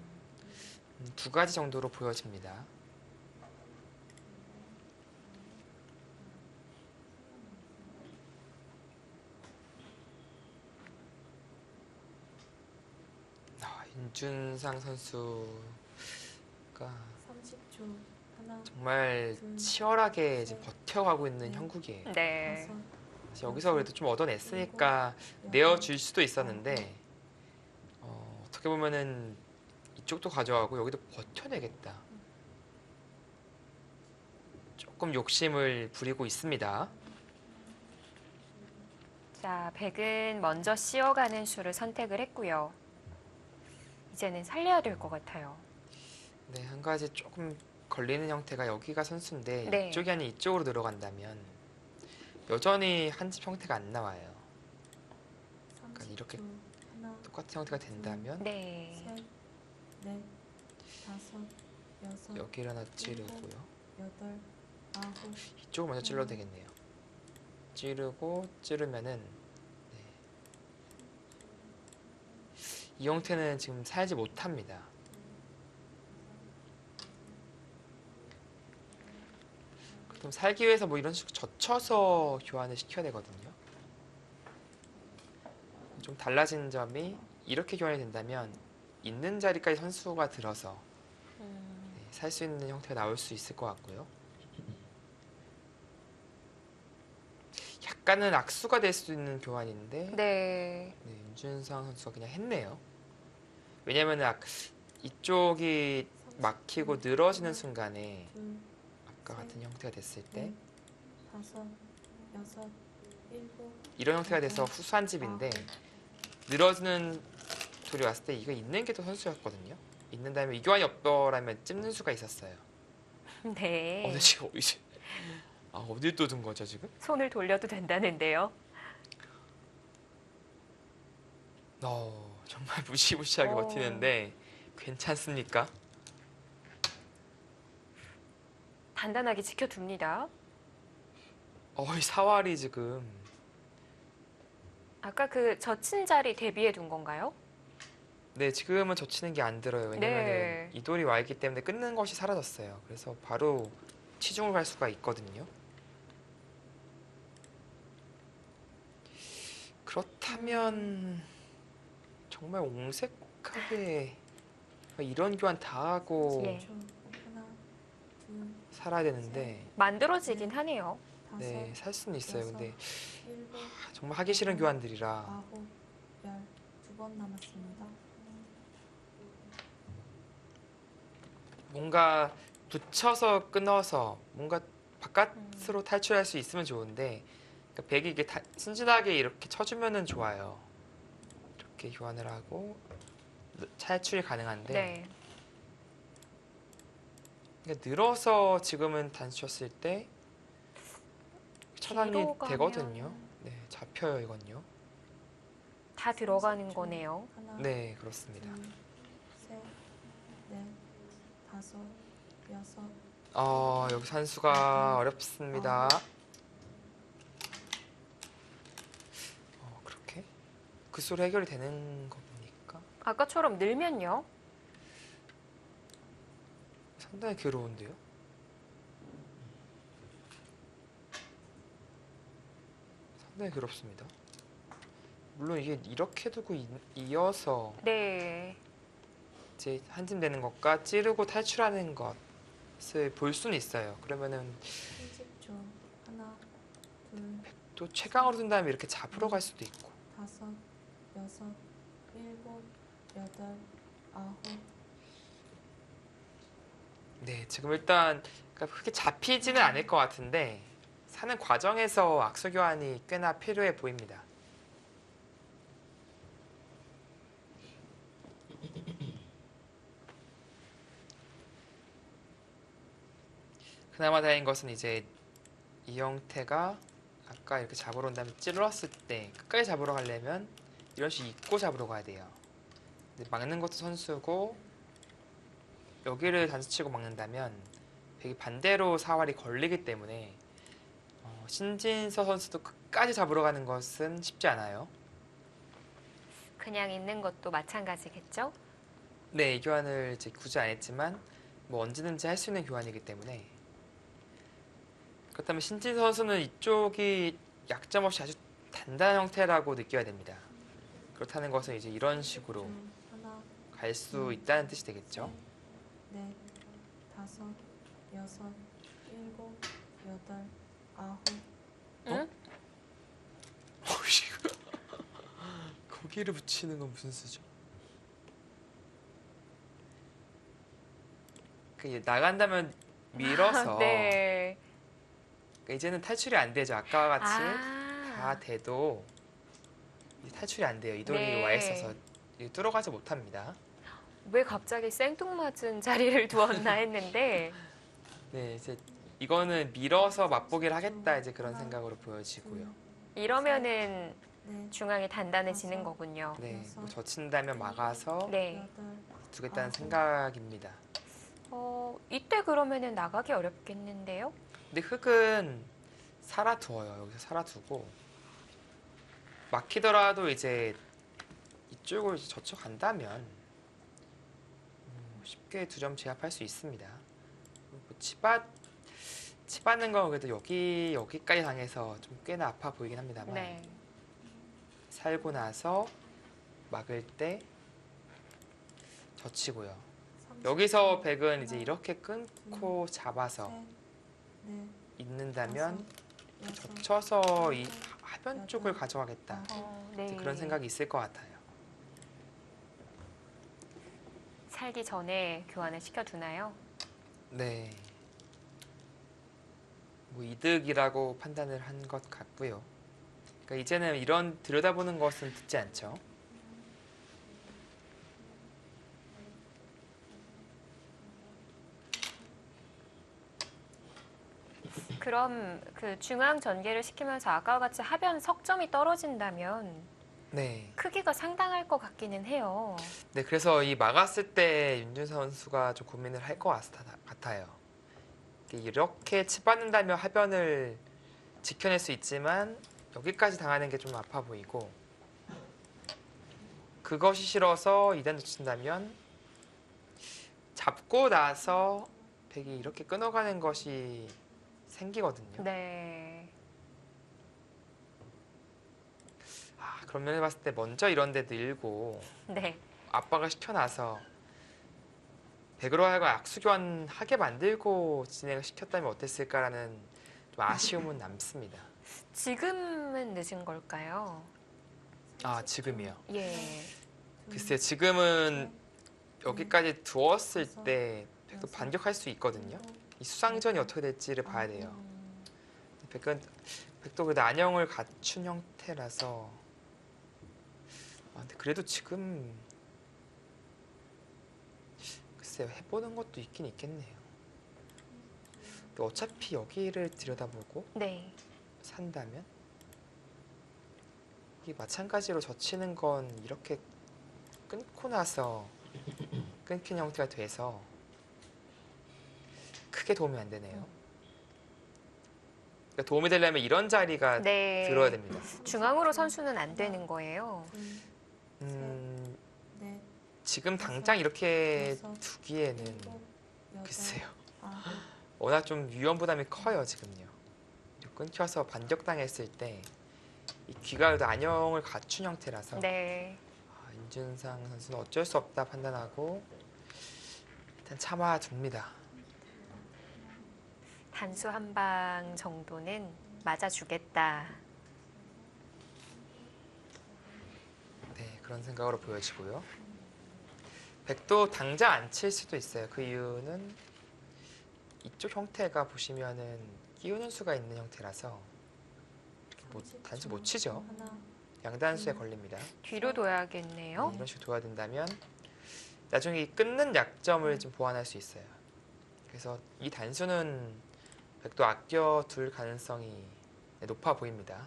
두 가지 정도로 보여집니다. 윤준상 선수가 30초. 30초. 하나, 정말 치열하게 지금 버텨가고 있는 형국이에요. 네. 다섯, 여기서 그래도 좀 얻어냈으니까 내어줄 수도 있었는데 어떻게 보면은 이쪽도 가져가고 여기도 버텨내겠다. 조금 욕심을 부리고 있습니다. 자, 백은 먼저 씌어가는 수를 선택을 했고요. 이제는 살려야 될 것 같아요. 네, 한 가지 조금 걸리는 형태가 여기가 선수인데 네. 이쪽이 아닌 이쪽으로 들어간다면 여전히 한 집 형태가 안 나와요. 그러니까 이렇게 30초. 하나, 똑같은 형태가 된다면 네. 셋, 넷, 다섯, 여섯, 여기를 하나 찌르고요. 여덟, 아홉, 이쪽을 먼저 찔러도 되겠네요. 찌르고 찌르면은 네. 이 형태는 지금 살지 못합니다. 그럼 살기 위해서 뭐 이런 식으로 젖혀서 교환을 시켜야 되거든요. 좀 달라진 점이 이렇게 교환이 된다면 있는 자리까지 선수가 들어서 살 수 있는 형태가 나올 수 있을 것 같고요. 약간은 악수가 될 수 있는 교환인데 네. 네, 윤준상 선수가 그냥 했네요. 왜냐면 이쪽이 막히고 늘어지는 순간에 둘, 아까 같은 형태가 됐을 때 넷, 다섯, 여섯, 일곱, 이런 형태가 돼서 후수한 집인데 늘어지는 돌이 왔을 때 이거 있는 게 더 선수였거든요. 있는 다음에 이 교환이 없더라면 찝는 수가 있었어요. 네. 근데 지금 어딜 또 둔 거죠 지금? 손을 돌려도 된다는데요. 정말 무시무시하게 어. 버티는데 괜찮습니까? 단단하게 지켜둡니다. 이 사활이 지금 아까 그 젖힌 자리 대비해 둔 건가요? 네, 지금은 젖히는 게 안 들어요. 왜냐면 네. 이 돌이 와 있기 때문에 끊는 것이 사라졌어요. 그래서 바로 치중을 갈 수가 있거든요. 그렇다면 정말 옹색하게 이런 교환 다 하고 예. 30초. 하나, 둘, 살아야 되는데 만들어지긴 하네요. 다섯, 네, 살 수는 있어요. 근데 일곱, 정말 하기 싫은 교환들이라 아홉, 열. 2번 남았습니다. 뭔가 붙여서 끊어서 뭔가 바깥으로 탈출할 수 있으면 좋은데 그러니까 백이 이게 순진하게 이렇게 쳐주면은 좋아요. 이렇게 교환을 하고 탈출이 가능한데 네. 그러니까 늘어서 지금은 단수 쳤을 때 차단이 뒤로 가면 되거든요. 네, 잡혀요 이건요. 다 들어가는 거네요. 하나, 네, 그렇습니다. 둘, 셋, 넷, 다섯, 여섯, 여기 산수가 어렵습니다. 그렇게 그 수로 해결이 되는 겁니까? 아까처럼 늘면요? 상당히 괴로운데요. 상당히 괴롭습니다. 물론 이게 이렇게 두고 이어서 네. 이제 한 집 내는 것과 찌르고 탈출하는 것을 볼 수는 있어요. 그러면은 30초. 하나, 둘, 또 최강으로 든 다음에 이렇게 잡으러 갈 수도 있고. 다섯, 여섯, 일곱, 여덟, 아홉, 네, 지금 일단 그러니까 그렇게 잡히지는 않을 것 같은데 사는 과정에서 악수 교환이 꽤나 필요해 보입니다. 그나마 다행인 것은 이제 이 형태가 아까 이렇게 잡으러 온 다음에 찔렀을 때 끝까지 잡으러 가려면 이런 식으로 입고 잡으러 가야 돼요. 근데 막는 것도 선수고 여기를 단수치고 막는다면 백이 반대로 사활이 걸리기 때문에 신진서 선수도 끝까지 잡으러 가는 것은 쉽지 않아요. 그냥 있는 것도 마찬가지겠죠? 네, 이 교환을 이제 굳이 안 했지만 뭐 언제든지 할 수 있는 교환이기 때문에 그렇다면 신진 선수는 이쪽이 약점 없이 아주 단단한 형태라고 느껴야 됩니다. 그렇다는 것은 이제 이런 식으로 하나, 갈 수 있다는 뜻이 되겠죠. 넷, 다섯, 여섯, 일곱, 여덟, 아홉. 응? 거기를 붙이는 건 무슨 수죠? 나간다면 밀어서 네. 이제는 탈출이 안 되죠. 아까와 같이 아. 다 돼도 이제 탈출이 안 돼요. 이 돌이 네. 와 있어서 뚫어가지 못합니다. 왜 갑자기 생뚱맞은 자리를 두었나 했는데 네, 이제 이거는 밀어서 맛보기를 하겠다 이제 그런 생각으로 보여지고요. 이러면은 넷, 중앙이 단단해지는 거군요. 네, 뭐 젖힌다면 막아서 네. 여덟, 두겠다는 생각입니다. 이때 그러면은 나가기 어렵겠는데요? 근데 흑은 살아두어요. 여기서 살아두고 막히더라도 이제 이쪽을 이제 젖혀간다면 쉽게 2점 제압할 수 있습니다. 뭐 치받는 건 그래도 여기까지 당해서 좀 꽤나 아파 보이긴 합니다만 네. 살고 나서 막을 때 젖히고요. 여기서 백은 이제 이렇게 끊고 잡아서 셋, 넷, 있는다면 다섯, 여섯, 젖혀서 이 하변 쪽을 가져가겠다. 네. 이제 그런 생각이 있을 것 같아요. 살기 전에 교환을 시켜두나요? 네. 뭐 이득이라고 판단을 한 것 같고요. 그러니까 이제는 이런 들여다보는 것은 듣지 않죠. 그럼 그 중앙 전개를 시키면서 아까와 같이 하변 석점이 떨어진다면 네. 크기가 상당할 것 같기는 해요. 네, 그래서 이 막았을 때 윤준 선수가 좀 고민을 할 것 같아요. 이렇게 치받는다면 하변을 지켜낼 수 있지만 여기까지 당하는 게 좀 아파 보이고 그것이 싫어서 2단 놓친다면 잡고 나서 백이 이렇게 끊어가는 것이 생기거든요. 네. 그런 면을 봤을 때 먼저 이런 데 늘고 네. 압박을 시켜놔서 백으로 하여금 악수교환하게 만들고 진행을 시켰다면 어땠을까라는 좀 아쉬움은 남습니다. 지금은 늦은 걸까요? 지금이요. 예. 글쎄요, 지금은 여기까지 두었을 때 백도 반격할 수 있거든요. 이 수상전이 어떻게 될지를 봐야 돼요. 백도 그래도 안형을 갖춘 형태라서 근데 그래도 지금 글쎄요, 해보는 것도 있긴 있겠네요. 근데 어차피 여기를 들여다보고 네. 산다면 이 마찬가지로 젖히는 건 이렇게 끊고 나서 끊긴 형태가 돼서 크게 도움이 안 되네요. 그러니까 도움이 되려면 이런 자리가 네. 들어야 됩니다. 중앙으로 선수는 안 되는 거예요. 음, 넷, 지금 당장 이렇게 여섯, 두기에는 일곱, 여덟, 글쎄요. 아홉. 워낙 좀 위험 부담이 커요 지금요. 끊겨서 반격당했을 때 이 귀가도 안형을 갖춘 형태라서 네. 윤준상 선수는 어쩔 수 없다 판단하고 일단 참아줍니다. 단수 한 방 정도는 맞아주겠다. 네, 그런 생각으로 보여지고요. 백도 당장 안 칠 수도 있어요. 그 이유는 이쪽 형태가 보시면은 끼우는 수가 있는 형태라서 단수 못 치죠. 하나, 양단수에 걸립니다. 뒤로 둬야겠네요. 이런 식으로 둬야 된다면 나중에 이 끊는 약점을 좀 보완할 수 있어요. 그래서 이 단수는 백도 아껴 둘 가능성이 높아 보입니다.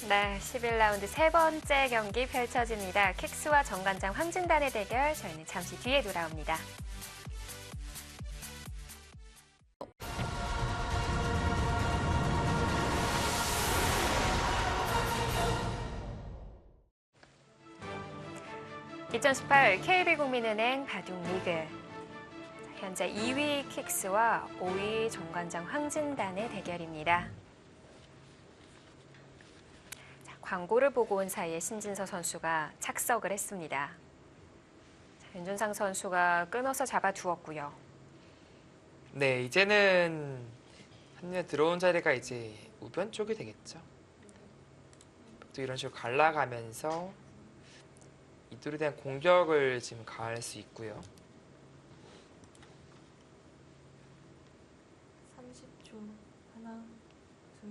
네, 11라운드 세 번째 경기 펼쳐집니다. 킥스와 정관장 황진단의 대결, 저희는 잠시 뒤에 돌아옵니다. (2018) KB국민은행 바둑리그 현재 2위 킥스와 5위 정관장 황진단의 대결입니다. 광고를 보고 온 사이에 신진서 선수가 착석을 했습니다. 자, 윤준상 선수가 끊어서 잡아두었고요. 네, 이제는 한눈에 들어온 자리가 이제 우변 쪽이 되겠죠. 또 이런 식으로 갈라가면서 이돌에 대한 공격을 지금 가할 수 있고요. 30초. 하나, 둘,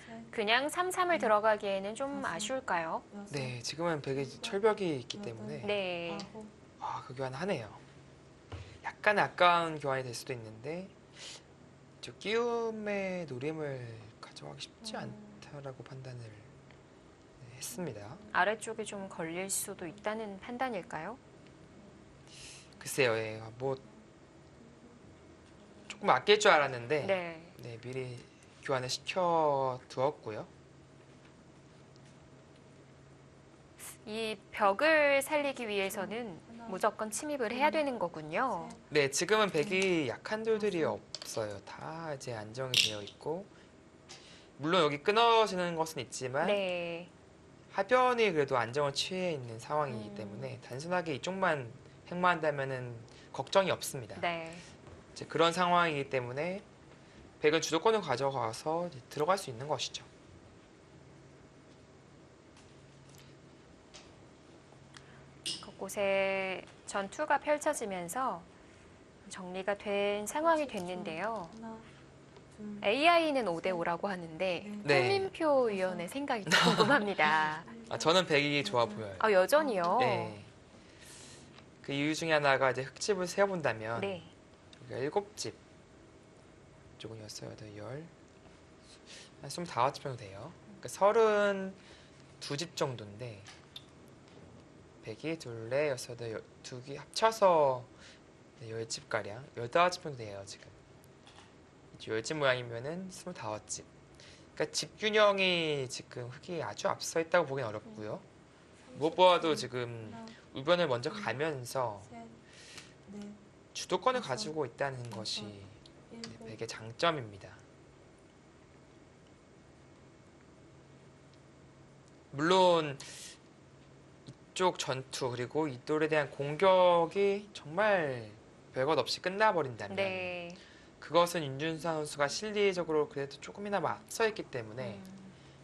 셋, 그냥 3-3을 들어가기에는 좀 아쉬울까요? 여섯, 네, 지금은 백의 철벽이 있기 때문에 네. 아홉, 그 교환하네요. 약간 아까운 교환이 될 수도 있는데 저 끼움의 노림을 가져가기 쉽지 않다라고 판단을 했습니다. 아래쪽에 좀 걸릴 수도 있다는 판단일까요? 글쎄요, 예, 뭐 조금 아낄 줄 알았는데 네. 미리 교환을 시켜 두었고요. 이 벽을 살리기 위해서는 하나, 무조건 침입을 해야 되는 거군요. 셋, 네, 지금은 백이 약한 돌들이 없어요. 다 이제 안정이 되어 있고 물론 여기 끊어지는 것은 있지만 네. 하변이 그래도 안정을 취해 있는 상황이기 때문에 단순하게 이쪽만 행마한다면은 걱정이 없습니다. 네. 이제 그런 상황이기 때문에 백은 주도권을 가져가서 이제 들어갈 수 있는 것이죠. 그곳에 전투가 펼쳐지면서 정리가 된 상황이 됐는데요. 하나, 둘, AI는 5대5라고 하는데 네. 홍민표 위원의 생각이 좀 궁금합니다. 저는 백이 좋아 보여요. 여전히요? 네. 그 이유 중에 하나가 이제 흙집을 세어본다면 네. 여기가 7집, 이쪽은 6, 8, 10, 한 25집 정도 돼요. 그러니까 32집 정도인데 백이 둘, 넷, 여섯, 여덟, 두 개 합쳐서 10집가량, 15집 정도 돼요 지금. 10집 모양이면은 25집. 그러니까 집 균형이 지금 흙이 아주 앞서 있다고 보기는 어렵고요. 무엇보다도 지금 하나, 우변을 먼저 가면서 셋, 넷, 주도권을 가지고 있다는 것이 일곱, 백의 장점입니다. 물론 이쪽 전투 그리고 이 돌에 대한 공격이 정말 별것 없이 끝나버린다면 네. 그것은 윤준상 선수가 실리적으로 그래도 조금이나마 앞서 있기 때문에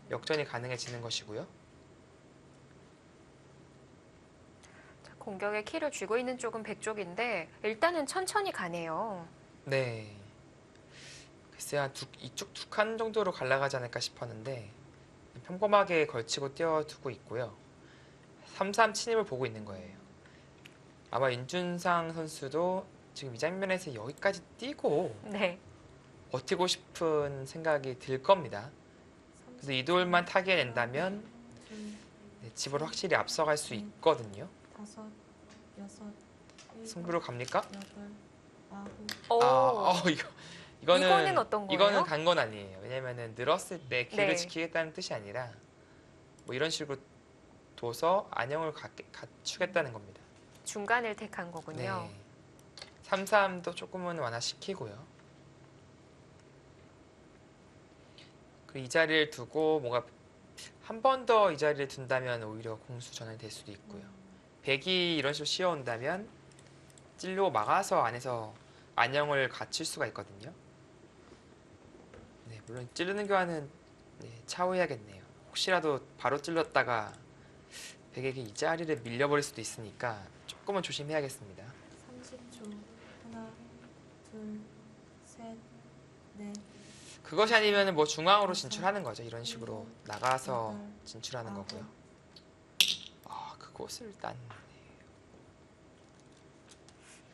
역전이 가능해지는 것이고요. 자, 공격의 키를 쥐고 있는 쪽은 백쪽인데 일단은 천천히 가네요. 네. 글쎄 이쪽 두 칸 정도로 갈라가지 않을까 싶었는데 평범하게 걸치고 띄워두고 있고요. 3-3 침입을 보고 있는 거예요. 아마 윤준상 선수도 지금 이 장면에서 여기까지 뛰고 네. 버티고 싶은 생각이 들 겁니다. 그래서 이 돌만 타게 된다면 둘, 집을 확실히 앞서갈 수 있거든요. 다섯, 여섯, 일곱, 승부로 갑니까? 여덟, 아홉, 오. 이거는 어떤 거예요? 이거는 간 건 아니에요. 왜냐면은 늘었을 때 길을 네. 지키겠다는 뜻이 아니라 뭐 이런 식으로 둬서 안형을 갖추겠다는 겁니다. 중간을 택한 거군요. 네. 3-3도 조금은 완화시키고요. 그리고 이 자리를 두고 뭔가 한 번 더 이 자리를 둔다면 오히려 공수 전환이 될 수도 있고요. 백이 이런 식으로 씌워온다면 찔로 막아서 안에서 안형을 갖출 수가 있거든요. 네, 물론 찌르는 교환은 차후해야겠네요. 혹시라도 바로 찔렀다가 백에게 이 자리를 밀려버릴 수도 있으니까 조금은 조심해야겠습니다. 30초. 하나, 둘, 셋, 넷, 그것이 아니면 뭐 중앙으로 진출하는 거죠. 이런 식으로 나가서 진출하는 거고요. 그곳을 딴.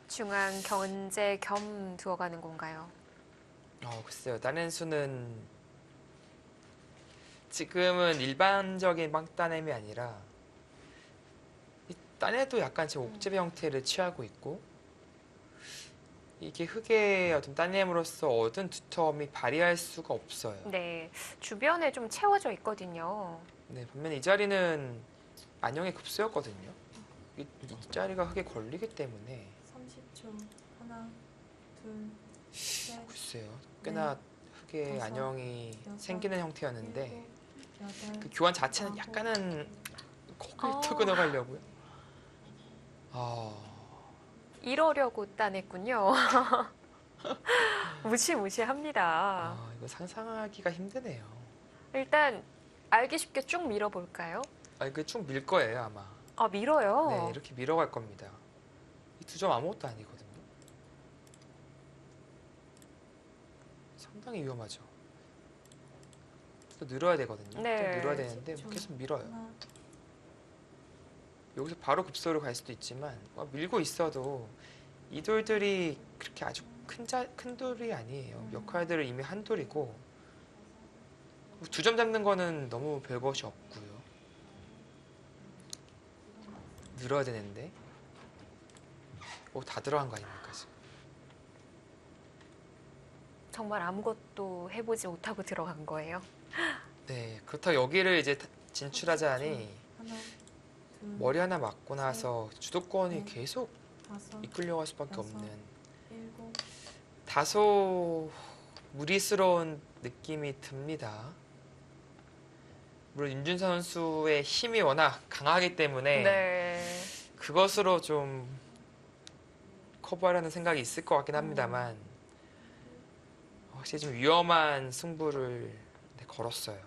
중앙 견제 겸 두어가는 건가요? 글쎄요. 다른 수는 지금은 일반적인 빵따냄이 아니라 이 따내도 약간 지금 옥집의 형태를 취하고 있고 이게 흙의 어떤 따냄으로써 얻은 두텀이 발휘할 수가 없어요. 네. 주변에 좀 채워져 있거든요. 네, 반면에 이 자리는 안형의 급수였거든요. 이 자리가 흙에 걸리기 때문에 30초. 하나, 둘, 셋, 글쎄요. 꽤나 흙의 다섯, 안형이 여섯, 생기는 형태였는데 여덟, 그 교환 자체는 약간은 kok을 트고 나가려고요. 이러려고 따냈군요. 무시무시합니다. 이거 상상하기가 힘드네요. 일단 알기 쉽게 쭉 밀어볼까요? 이거 쭉 밀 거예요 아마. 아, 밀어요? 네, 이렇게 밀어갈 겁니다. 이 두 점 아무것도 아니거든요. 상당히 위험하죠. 또 늘어야 되거든요. 네. 또 늘어야 되는데 계속 밀어요. 하나, 여기서 바로 급소로 갈 수도 있지만 밀고 있어도 이 돌들이 그렇게 아주 큰 돌이 아니에요. 역할들은 이미 한 돌이고 두 점 잡는 거는 너무 별것이 없고요. 늘어야 되는데 다 들어간 거 아닙니까 지금? 정말 아무것도 해보지 못하고 들어간 거예요. 네, 그렇다고 여기를 이제 진출하자니 하나, 둘, 머리 하나 맞고 나서 주도권이 넷, 계속 다섯, 이끌려갈 수밖에 여섯. 없는 일곱, 다소 무리스러운 느낌이 듭니다. 물론 윤준서 선수의 힘이 워낙 강하기 때문에 네. 그것으로 좀 커버하려는 생각이 있을 것 같긴 합니다만 확실히 좀 위험한 승부를 걸었어요.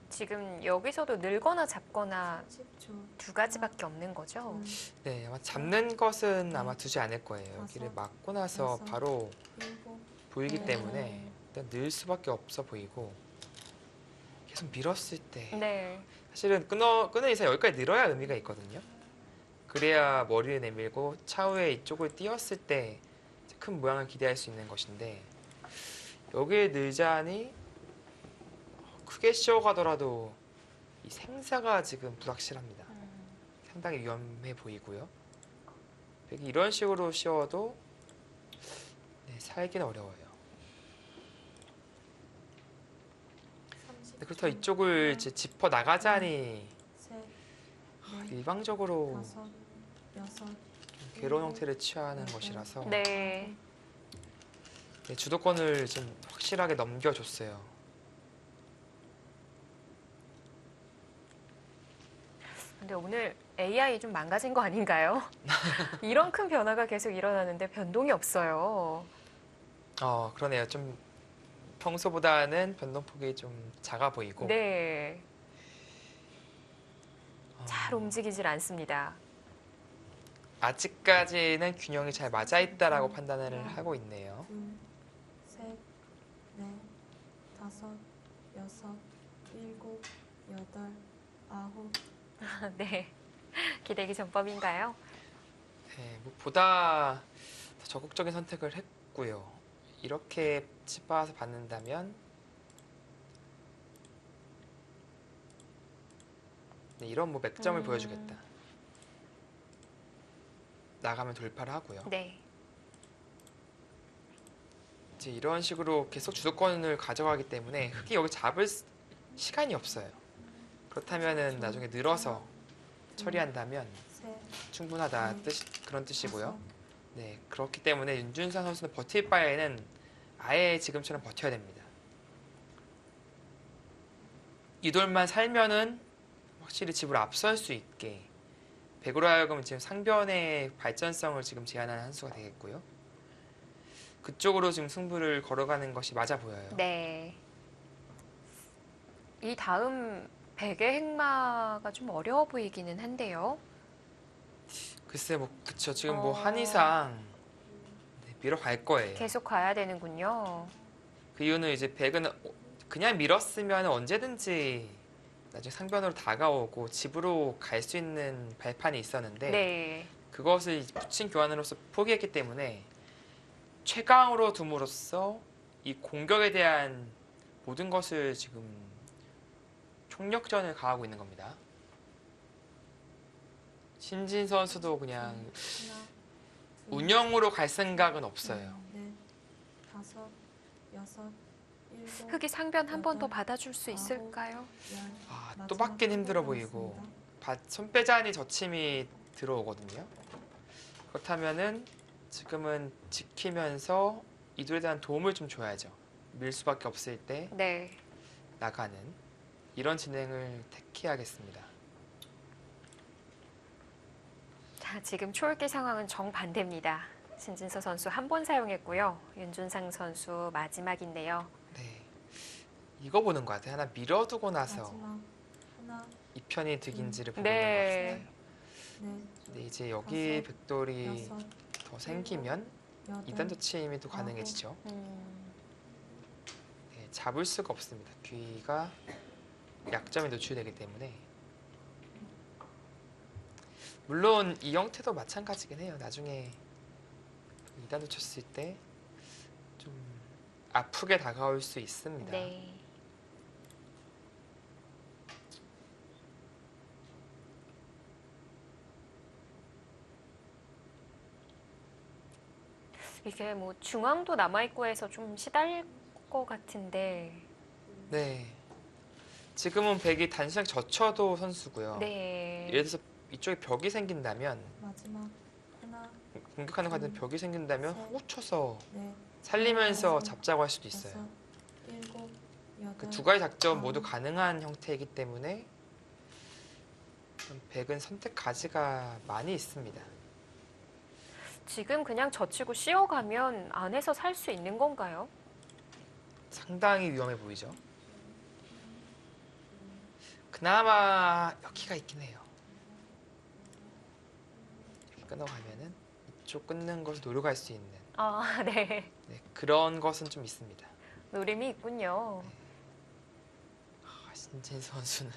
지금 여기서도 늘거나 잡거나 10초. 두 가지밖에 없는 거죠? 네, 아마 잡는 것은 아마 두지 않을 거예요. 여기를 맞고 나서 여섯. 바로 일곱, 보이기 때문에 일단 늘 수밖에 없어 보이고 계속 밀었을 때 네. 사실은 끊어 이상 여기까지 늘어야 의미가 있거든요. 그래야 머리를 내밀고 차후에 이쪽을 띄었을 때 큰 모양을 기대할 수 있는 것인데 여기에 늘자니 크게 씌워가더라도 이 생사가 지금 불확실합니다. 상당히 위험해 보이고요. 이런 식으로 씌워도 살기는 어려워요. 30초. 그렇다고 이쪽을 이제 짚어 나가자니 셋, 넷, 일방적으로 다섯, 여섯, 괴로운 형태를 취하는 것이라서 네. 주도권을 좀 확실하게 넘겨줬어요. 근데 오늘 AI 좀 망가진 거 아닌가요? 이런 큰 변화가 계속 일어나는데 변동이 없어요. 그러네요. 좀 평소보다는 변동폭이 좀 작아 보이고 네. 잘 움직이질 않습니다. 아직까지는 균형이 잘 맞아 있다라고 판단을 하고 있네요. 둘, 셋, 넷, 다섯, 여섯, 일곱, 여덟, 아홉. 네. 기대기 전법인가요? 네, 보다 더 적극적인 선택을 했고요. 이렇게 짚어서 받는다면 이런 맥점을 보여주겠다. 나가면 돌파를 하고요. 네. 이제 이런 식으로 계속 주도권을 가져가기 때문에 흑이 여기 잡을 시간이 없어요. 그렇다면은 나중에 늘어서 처리한다면 셋, 충분하다 그런 뜻이고요. 네, 그렇기 때문에 윤준상 선수는 버틸 바에는 아예 지금처럼 버텨야 됩니다. 이 돌만 살면은 확실히 집을 앞설 수 있게 백으로 하여금 지금 상변의 발전성을 지금 제한하는 한 수가 되겠고요. 그쪽으로 지금 승부를 걸어가는 것이 맞아 보여요. 네. 이 다음 백의 행마가 좀 어려워 보이기는 한데요. 글쎄 그쵸. 지금 어. 한이상 밀어갈 거예요. 계속 가야 되는군요. 그 이유는 이제 백은 그냥 밀었으면 언제든지 나중에 상변으로 다가오고 집으로 갈 수 있는 발판이 있었는데 네. 그것을 붙인 교환으로서 포기했기 때문에 최강으로 둠으로써 이 공격에 대한 모든 것을 지금 총력전을 가하고 있는 겁니다. 신진 선수도 그냥 하나, 둘, 운영으로 갈 생각은 없어요. 넷, 다섯, 여섯, 일곱, 흑이 상변 한 번 더 받아줄 수 있을까요? 열. 또 받긴 힘들어 보이고 손 빼자니 저침이 들어오거든요. 그렇다면은 지금은 지키면서 이돌에 대한 도움을 좀 줘야죠. 밀 수밖에 없을 때 네. 나가는 이런 진행을 택해야겠습니다. 자, 지금 초읽기 상황은 정반대입니다. 신진서 선수 한 번 사용했고요. 윤준상 선수 마지막인데요. 네, 이거 보는 것 같아요. 하나 밀어두고 나서 마지막 하나, 이 편이 득인지를 보는 네. 것 같아요. 넷, 근데 이제 여기 다섯, 백돌이 여섯, 더 생기면 여덟, 2단 터치임이 또 가능해지죠. 네, 잡을 수가 없습니다. 귀가 약점에 노출되기 때문에. 물론 이 형태도 마찬가지긴 해요. 나중에 2단 놓쳤을 때 좀 아프게 다가올 수 있습니다. 네. 이게 뭐 중앙도 남아있고 해서 좀 시달릴 것 같은데. 네. 지금은 백이 단순하게 젖혀도 선수고요. 네. 예를 들어서 이쪽에 벽이 생긴다면 마지막 하나, 공격하는 과정에 벽이 생긴다면 셋, 훅 쳐서 넷, 살리면서 다섯, 잡자고 할 수도 있어요. 여섯, 일곱, 여덟, 그 두 가지 작전 모두 아홉. 가능한 형태이기 때문에 백은 선택 가지가 많이 있습니다. 지금 그냥 젖히고 씌워가면 안에서 살 수 있는 건가요? 상당히 위험해 보이죠. 그나마 여기가 있긴 해요. 이렇게 끊어가면은 이쪽 끊는 것을 노려갈 수 있는 아, 네. 네, 그런 것은 좀 있습니다. 노림이 있군요. 신진 선수는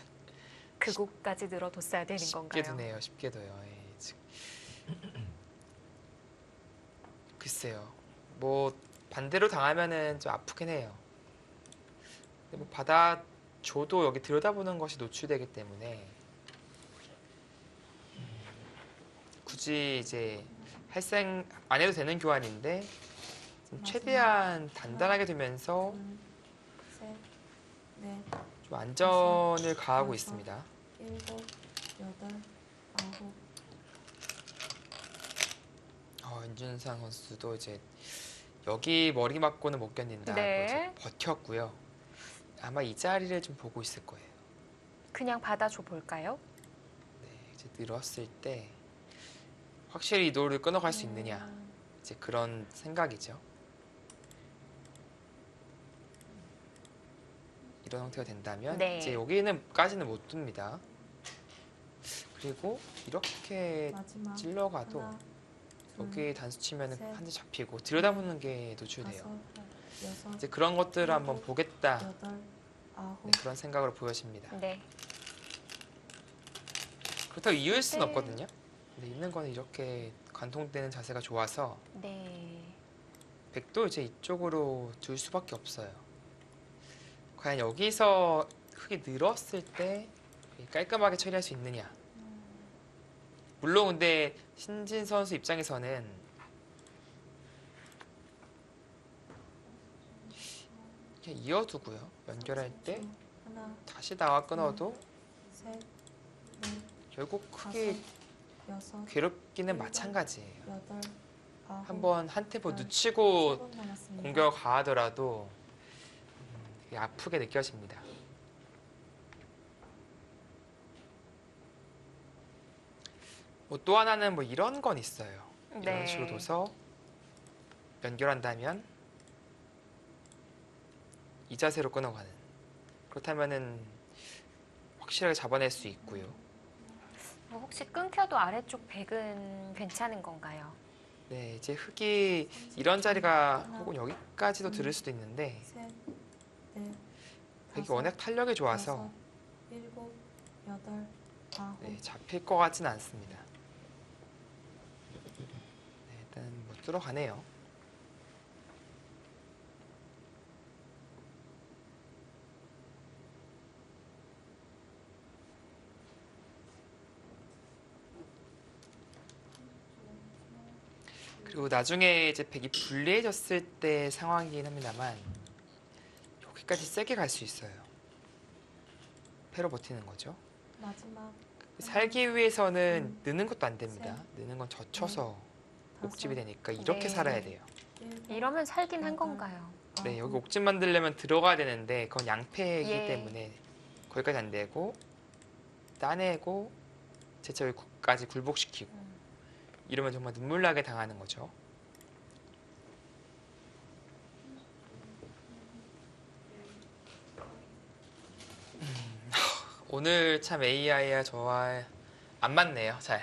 그곳까지 늘어뒀어야 되는 쉽게 건가요? 두네요. 쉽게 둬요. 예, 글쎄요. 뭐 반대로 당하면은 좀 아프긴 해요. 근데 뭐 받아줘도 여기 들여다보는 것이 노출되기 때문에 굳이 이제 할생 안 해도 되는 교환인데 좀 최대한 단단하게 두면서 둘, 셋, 넷, 좀 안전을 가하고 여섯, 있습니다. 일곱, 여덟, 아홉. 윤준상 선수도 이제 여기 머리 맞고는 못 견딘다. 네. 버텼고요. 아마 이 자리를 좀 보고 있을 거예요. 그냥 받아줘 볼까요? 네, 이제 늘었을 때 확실히 이 노를 끊어갈 수 있느냐. 이제 그런 생각이죠. 이런 형태가 된다면 네. 이제 여기는까지는 못 둡니다. 그리고 이렇게 마지막 찔러가도 하나, 여기 단수 치면 셋, 한 대 잡히고 들여다보는 게 노출돼요. 다섯, 여섯, 이제 그런 것들을 한번 보겠다. 여덟, 아홉. 네, 그런 생각으로 보여집니다. 네. 그렇다고 이을 순 네. 없거든요. 근데 있는 거는 이렇게 관통되는 자세가 좋아서 네. 백도 이제 이쪽으로 둘 수밖에 없어요. 과연 여기서 흙이 늘었을 때 깔끔하게 처리할 수 있느냐. 물론 근데 신진 선수 입장에서는 그냥 이어두고요. 연결할 때 하나, 다시 나와 끊어도 셋, 넷, 결국 크게 여섯, 괴롭기는 일곱, 마찬가지예요. 여덟, 아홉. 한번 한 템포 열, 늦추고 세 번 남았습니다. 공격을 가하더라도 되게 아프게 느껴집니다. 뭐 또 하나는 뭐 이런 건 있어요. 이런 네. 식으로 둬서 연결한다면 이 자세로 끊어가는. 그렇다면은 확실하게 잡아낼 수 있고요. 뭐 혹시 끊겨도 아래쪽 백은 괜찮은 건가요? 네, 이제 흙이 이런 자리가 혹은 여기까지도 들을 수도 있는데 셋, 넷, 백이 다섯, 워낙 탄력이 좋아서 여섯, 일곱, 여덟, 아홉. 네, 잡힐 것 같지는 않습니다. 네, 일단 뭐 뚫어가네요. 그리고 나중에 이제 백이 불리해졌을 때 상황이긴 합니다만 여기까지 세게 갈 수 있어요. 패로 버티는 거죠. 마지막 살기 위해서는 느는 것도 안 됩니다. 느는 건 젖혀서 옥집이 되니까 이렇게 네. 살아야 돼요. 이러면 살긴 한 건가요? 네, 여기 옥집 만들려면 들어가야 되는데 그건 양패이기 예. 때문에 거기까지 안 되고 따내고 제차 여기까지 굴복시키고 이러면 정말 눈물 나게 당하는 거죠. 오늘 참 AI와 저와 안 맞네요, 잘.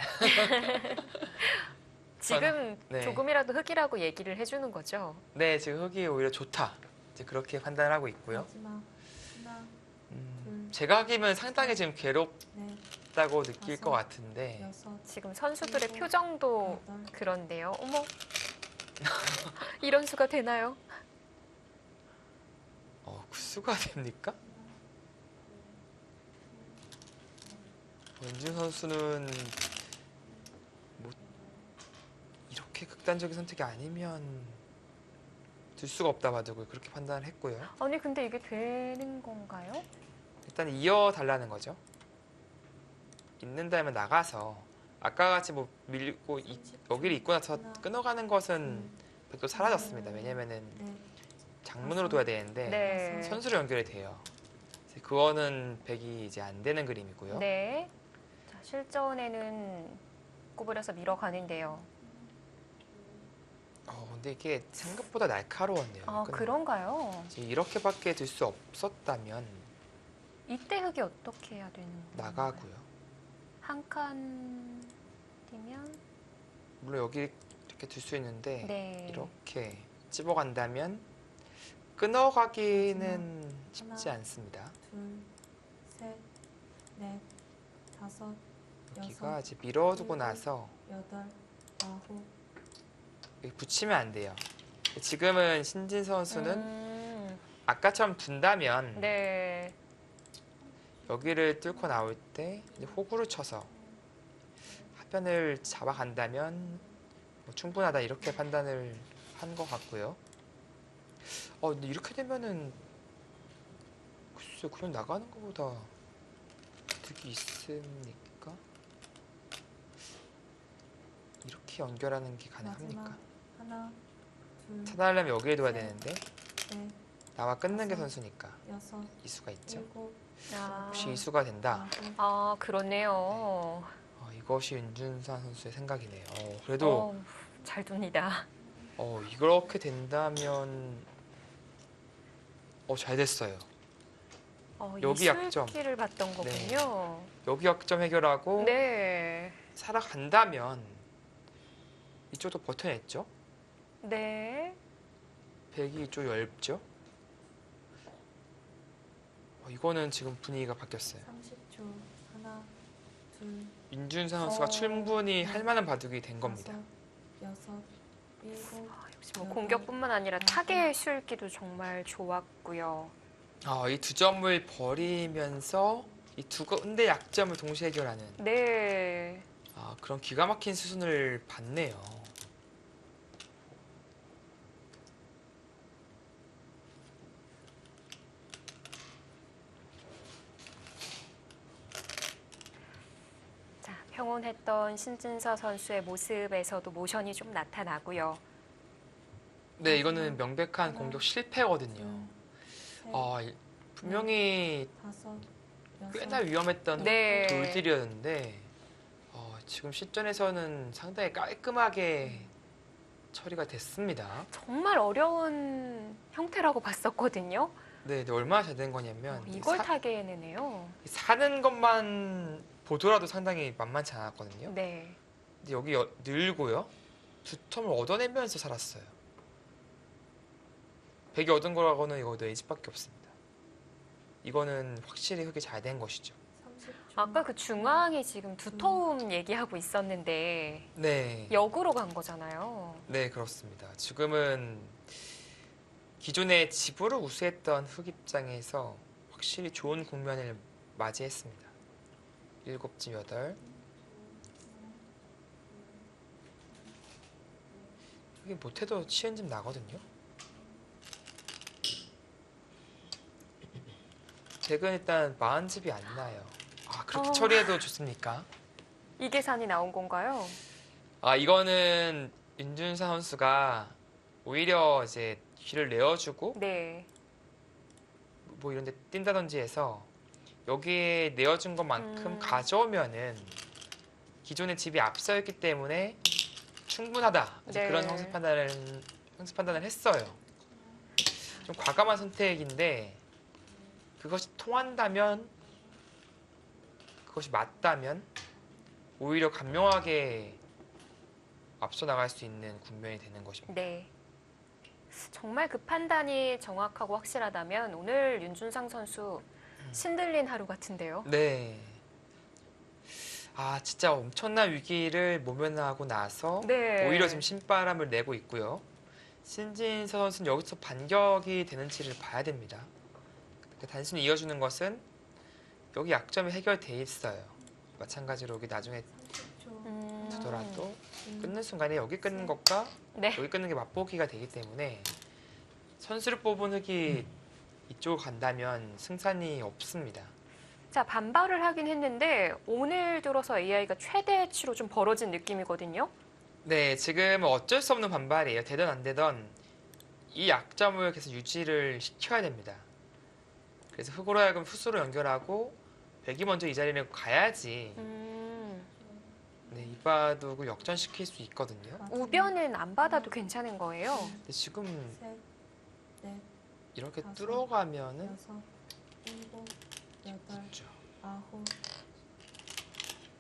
지금 네. 조금이라도 흑이라고 얘기를 해주는 거죠? 네, 지금 흙이 오히려 좋다. 이제 그렇게 판단을 하고 있고요. 마지막 하나, 제가 하기면 상당히 지금 괴롭다고 넷, 느낄 다섯, 것 같은데 여섯, 지금 선수들의 일곱, 표정도 여덟, 그런데요. 어머, 이런 수가 되나요? 구수가 됩니까? 원준 선수는 뭐 이렇게 극단적인 선택이 아니면 들 수가 없다 바둑을 그렇게 판단을 했고요. 아니 근데 이게 되는 건가요? 일단 이어달라는 거죠. 있는다면 나가서 아까 같이 뭐 밀고 여기를 있고 나서 끊어가는 것은 또 사라졌습니다. 왜냐면은 넷, 장문으로 둬야 되는데 네. 선수로 연결이 돼요. 그거는 백이 이제 안 되는 그림이고요. 네. 자, 실전에는 구부려서 밀어가는데요. 근데 이게 생각보다 날카로웠네요. 아, 끊어. 그런가요? 이제 이렇게밖에 들 수 없었다면 이때 흑이 어떻게 해야 되는 건가요? 나가고요. 한 칸 뛰면 물론 여기 이렇게 들 수 있는데 네. 이렇게 집어간다면 끊어가기는 쉽지 않습니다. 둘, 셋, 넷, 다섯, 여기가 여섯, 이제 밀어두고 일곱, 나서 여덟, 아홉, 여기 붙이면 안 돼요. 지금은 신진 선수는 음, 아까처럼 둔다면 네. 여기를 뚫고 나올 때 이제 호구를 쳐서 하변을 잡아간다면 뭐 충분하다 이렇게 판단을 한 것 같고요. 근데 이렇게 되면은 글쎄 그냥 나가는 것보다 득이 있습니까? 이렇게 연결하는 게 가능합니까? 마지막 하나, 둘, 차단하려면 여기에 둬야 셋, 되는데 넷, 나와 끊는 게 다섯, 선수니까 여섯, 이수가 있죠. 일곱, 아, 혹시 이수가 된다? 아홉, 아, 그러네요. 이것이 윤준상 선수의 생각이네요. 그래도 잘 둡니다. 이렇게 된다면 잘 됐어요. 여기 이 약점. 술기를 봤던 거군요. 여기 약점 해결하고 네. 살아간다면 이쪽도 버텨냈죠. 네. 백이 이쪽 얇죠. 이거는 지금 분위기가 바뀌었어요. 30초. 하나, 둘, 윤준상 선수가 충분히 할 만한 바둑이 된 겁니다. 다섯, 여섯, 일곱, 역시 뭐 공격뿐만 아니라 타겟 술기도 정말 좋았고요. 이 두 점을 버리면서 이 두 군데 약점을 동시에 해결하는 네. 그런 기가 막힌 수순을 봤네요. 자, 평온했던 신진서 선수의 모습에서도 모션이 좀 나타나고요. 네, 이거는 명백한 공격 실패거든요. 둘, 셋, 분명히 다섯, 꽤나 여섯, 위험했던 네. 돌들이었는데 지금 실전에서는 상당히 깔끔하게 처리가 됐습니다. 정말 어려운 형태라고 봤었거든요. 네, 근데 얼마나 잘 된 거냐면 이걸 타게 해내네요. 사는 것만 보더라도 상당히 만만치 않았거든요. 네. 근데 여기 늘고요. 두 텀을 얻어내면서 살았어요. 백이 얻은 거라고는 이거 네 집밖에 없습니다. 이거는 확실히 흙이 잘 된 것이죠. 30초. 아까 그 중앙이 지금 두터움 얘기하고 있었는데 네. 역으로 간 거잖아요. 네, 그렇습니다. 지금은 기존에 집으로 우세했던 흙 입장에서 확실히 좋은 국면을 맞이했습니다. 7집 8. 여기 못해도 치은 집 나거든요. 잭은 일단 40집이 안 나요. 그렇게 처리해도 좋습니까? 이 계산이 나온 건가요? 이거는 윤준서 선수가 오히려 이제 길을 내어주고 네. 뭐 이런 데 뛴다든지 해서 여기에 내어준 것만큼 가져오면은 기존의 집이 앞서 있기 때문에 충분하다. 이제 네. 그런 형수 판단을 했어요. 좀 과감한 선택인데 그것이 통한다면, 그것이 맞다면 오히려 간명하게 앞서 나갈 수 있는 국면이 되는 것입니다. 네. 정말 그 판단이 정확하고 확실하다면 오늘 윤준상 선수 신들린 하루 같은데요. 네. 아, 진짜 엄청난 위기를 모면하고 나서 네. 오히려 지금 신바람을 내고 있고요. 신진서 선수는 여기서 반격이 되는지를 봐야 됩니다. 그러니까 단순히 이어주는 것은 여기 약점이 해결돼 있어요. 마찬가지로 여기 나중에 30초. 두더라도 끊는 순간에 여기 끊는 것과 네. 여기 끊는 게 맛보기가 되기 때문에 선수를 뽑은 흙이 이쪽으로 간다면 승산이 없습니다. 자, 반발을 하긴 했는데 오늘 들어서 AI가 최대치로 좀 벌어진 느낌이거든요. 네, 지금은 어쩔 수 없는 반발이에요. 되든 안 되든 이 약점을 계속 유지를 시켜야 됩니다. 그래서 흙으로 하여금 풋으로 연결하고 백이 먼저 이 자리를 가야지 네, 이바둑을 역전시킬 수 있거든요. 우변은 안 받아도 괜찮은 거예요. 근데 지금 셋, 넷, 이렇게 다섯, 뚫어가면은 여섯, 일곱, 여덟, 그렇죠. 아홉.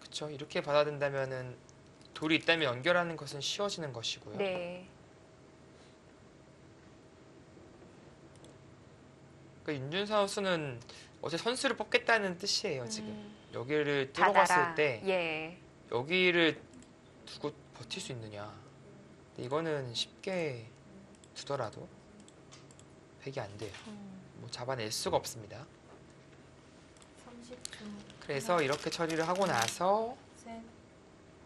그렇죠. 이렇게 받아든다면은 돌이 있다면 연결하는 것은 쉬워지는 것이고요. 네. 그러니까 윤준서 선수는 어제 선수를 뽑겠다는 뜻이에요. 지금 여기를 닫아라. 뚫어갔을 때 예. 여기를 두고 버틸 수 있느냐. 근데 이거는 쉽게 두더라도 백이 안 돼요. 뭐 잡아낼 수가 없습니다. 30초. 그래서 이렇게 처리를 하고 나서 셋,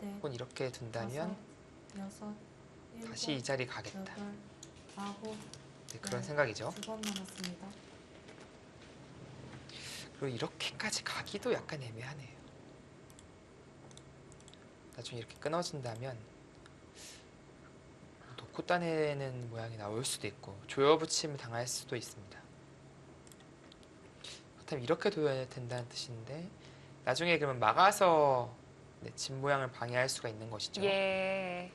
넷, 혹은 이렇게 둔다면 다섯, 여섯, 일곱, 다시 이 자리 가겠다. 여덟, 아홉. 네, 그런 생각이죠. 9번 남았습니다. 그리고 이렇게까지 가기도 약간 애매하네요. 나중에 이렇게 끊어진다면 놓고 따내는 모양이 나올 수도 있고 조여붙임을 당할 수도 있습니다. 그렇다면 이렇게 둬야 된다는 뜻인데 나중에 그러면 막아서 네, 집 모양을 방해할 수가 있는 것이죠. 예.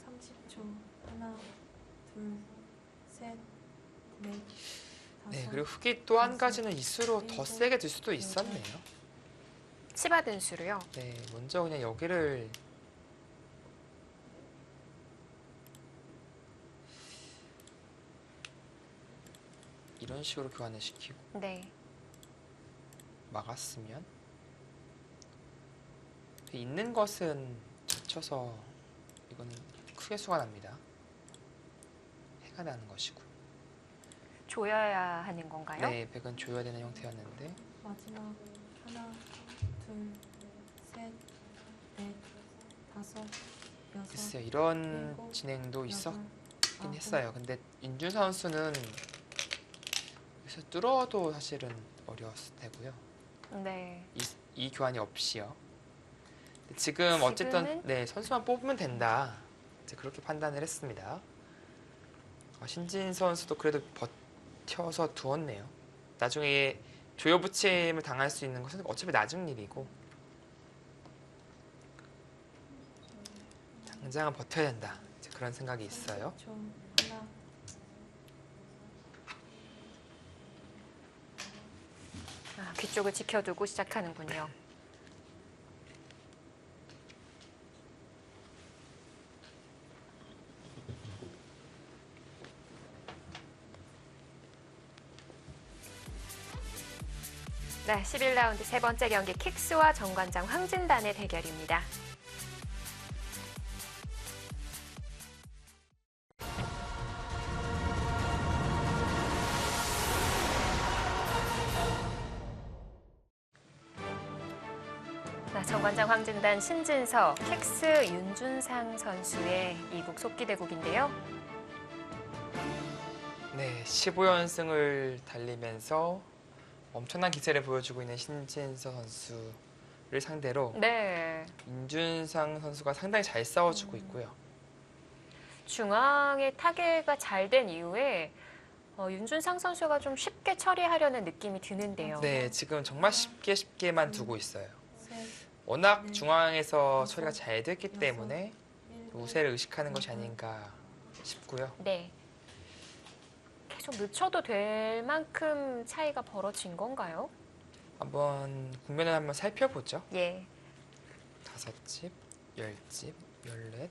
30초. 하나, 둘, 셋, 넷, 네, 다섯. 그리고 흙이 또 한 가지는 이수로 더 세게 들 수도 있었네요. 치받은 수로요. 네, 먼저 그냥 여기를 이런 식으로 교환을 시키고 네. 막았으면 있는 것은 젖혀서 이거는 크게 수가 납니다. 해가 나는 것이고. 조여야 하는 건가요? 네, 백은 조여야 되는 형태였는데 마지막. 하나, 둘, 셋, 넷, 다섯, 여섯. 글쎄요, 이런 일곱, 진행도 여덟, 있었긴 아홉. 했어요. 근데 인준 선수는 여기서 뚫어도 사실은 어려웠을 테고요. 네. 이 교환이 없이요. 근데 지금 어쨌든 지금은? 네, 선수만 뽑으면 된다. 이제 그렇게 판단을 했습니다. 신진 선수도 그래도 버텨서 두었네요. 나중에 조여붙임을 당할 수 있는 것은 어차피 나중 일이고 당장은 버텨야 된다. 이제 그런 생각이 있어요. 30초. 하나, 아, 귀 쪽을 지켜두고 시작하는군요. 네, 11라운드 세 번째 경기 킥스와 정관장 황진단의 대결입니다. 정관장 황진단 신진서, 킥스 윤준상 선수의 이국 속기대국인데요. 네, 15연승을 달리면서 엄청난 기세를 보여주고 있는 신진서 선수를 상대로 네. 윤준상 선수가 상당히 잘 싸워주고 있고요. 중앙의 타개가 잘 된 이후에 윤준상 선수가 좀 쉽게 처리하려는 느낌이 드는데요. 네, 지금 정말 쉽게만 두고 있어요. 셋, 워낙 네. 중앙에서 여섯, 처리가 잘 됐기 여섯, 때문에 일곱, 우세를 의식하는 것이 여덟. 아닌가 싶고요. 네. 계속 늦춰도 될 만큼 차이가 벌어진 건가요? 한번 국면을 한번 살펴보죠. 예. 5집, 10집, 14.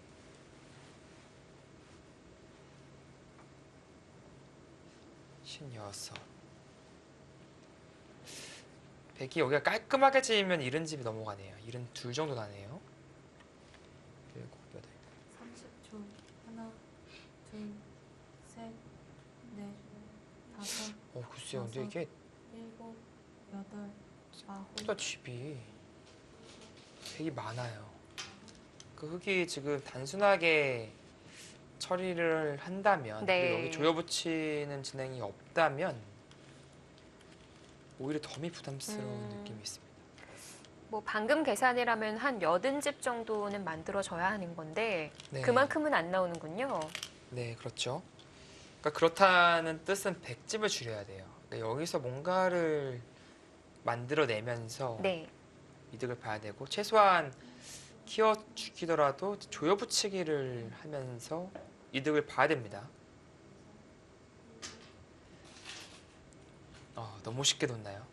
신여섯. 백이 여기가 깔끔하게 지으면 70집이 넘어가네요. 72 정도 나네요. 7, 8. 30초. 하나, 둘, 셋, 넷, 다섯, 글쎄요. 근데 이게 일곱, 여덟, 아홉. 생각보다 집이 백이 많아요. 그 흙이 지금 단순하게 처리를 한다면 네. 그리고 여기 조여 붙이는 진행이 없다면 오히려 더 부담스러운 느낌이 있습니다. 뭐 방금 계산이라면 한 80집 정도는 만들어져야 하는 건데 네. 그만큼은 안 나오는군요. 네, 그렇죠. 그러니까 그렇다는 뜻은 100집을 줄여야 돼요. 그러니까 여기서 뭔가를 만들어내면서 네. 이득을 봐야 되고 최소한 키워주기더라도 조여 붙이기를 하면서 이득을 봐야 됩니다. 너무 쉽게 뒀나요?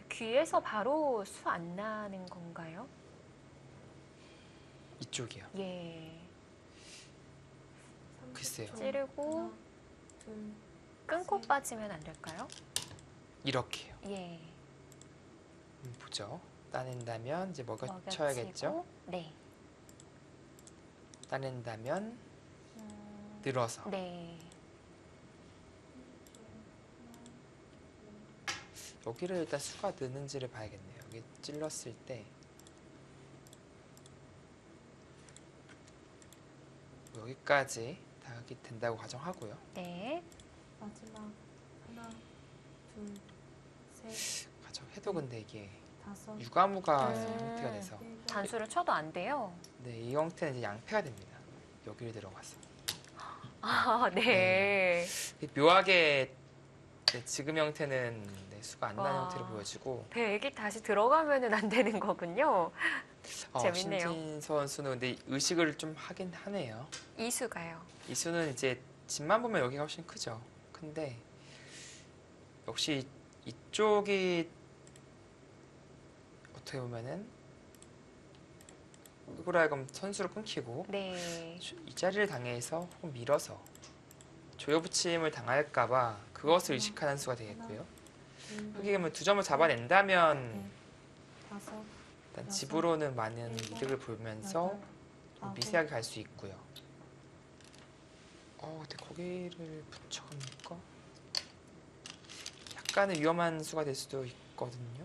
귀에서 바로 수 안 나는 건가요? 이쪽이요. 예. 글쎄요. 찌르고 하나, 둘, 끊고 빠지면 안 될까요? 이렇게요. 예. 보죠. 따낸다면 이제 먹여쳐야겠죠. 먹여치고, 네. 따낸다면 늘어서. 네. 여기를 일단 수가 느는지를 봐야겠네요. 여기 찔렀을 때 여기까지 다 된다고 가정하고요. 네. 마지막. 하나, 둘, 셋, 가정해도 근데 이게 다섯, 유가무가 음. 형태가 돼서 일곱, 단수를 쳐도 안 돼요. 네, 이 형태는 이제 양패가 됩니다. 여기를 들어가서 아, 네. 묘하게 지금 형태는 수가 안 나는 와. 형태로 보여지고 백이 다시 들어가면은 안 되는 거군요. 재밌네요. 신진 선수는 근데 의식을 좀 하긴 하네요. 이수가요. 이수는 이제 집만 보면 여기가 훨씬 크죠. 근데 역시 이쪽이 어떻게 보면은 흑으로 하여금 선수를 끊기고 네. 이 자리를 당해서 혹은 밀어서 조여붙임을 당할까봐 그것을 의식하는 수가 되겠고요. 둘, 흑이 그러면 2점을 잡아낸다면 넷, 다섯, 일단 여섯, 집으로는 많은 일곱, 이득을 보면서 여덟, 아홉. 미세하게 갈 수 있고요. 근데 거기를 붙여갑니까? 약간은 위험한 수가 될 수도 있거든요.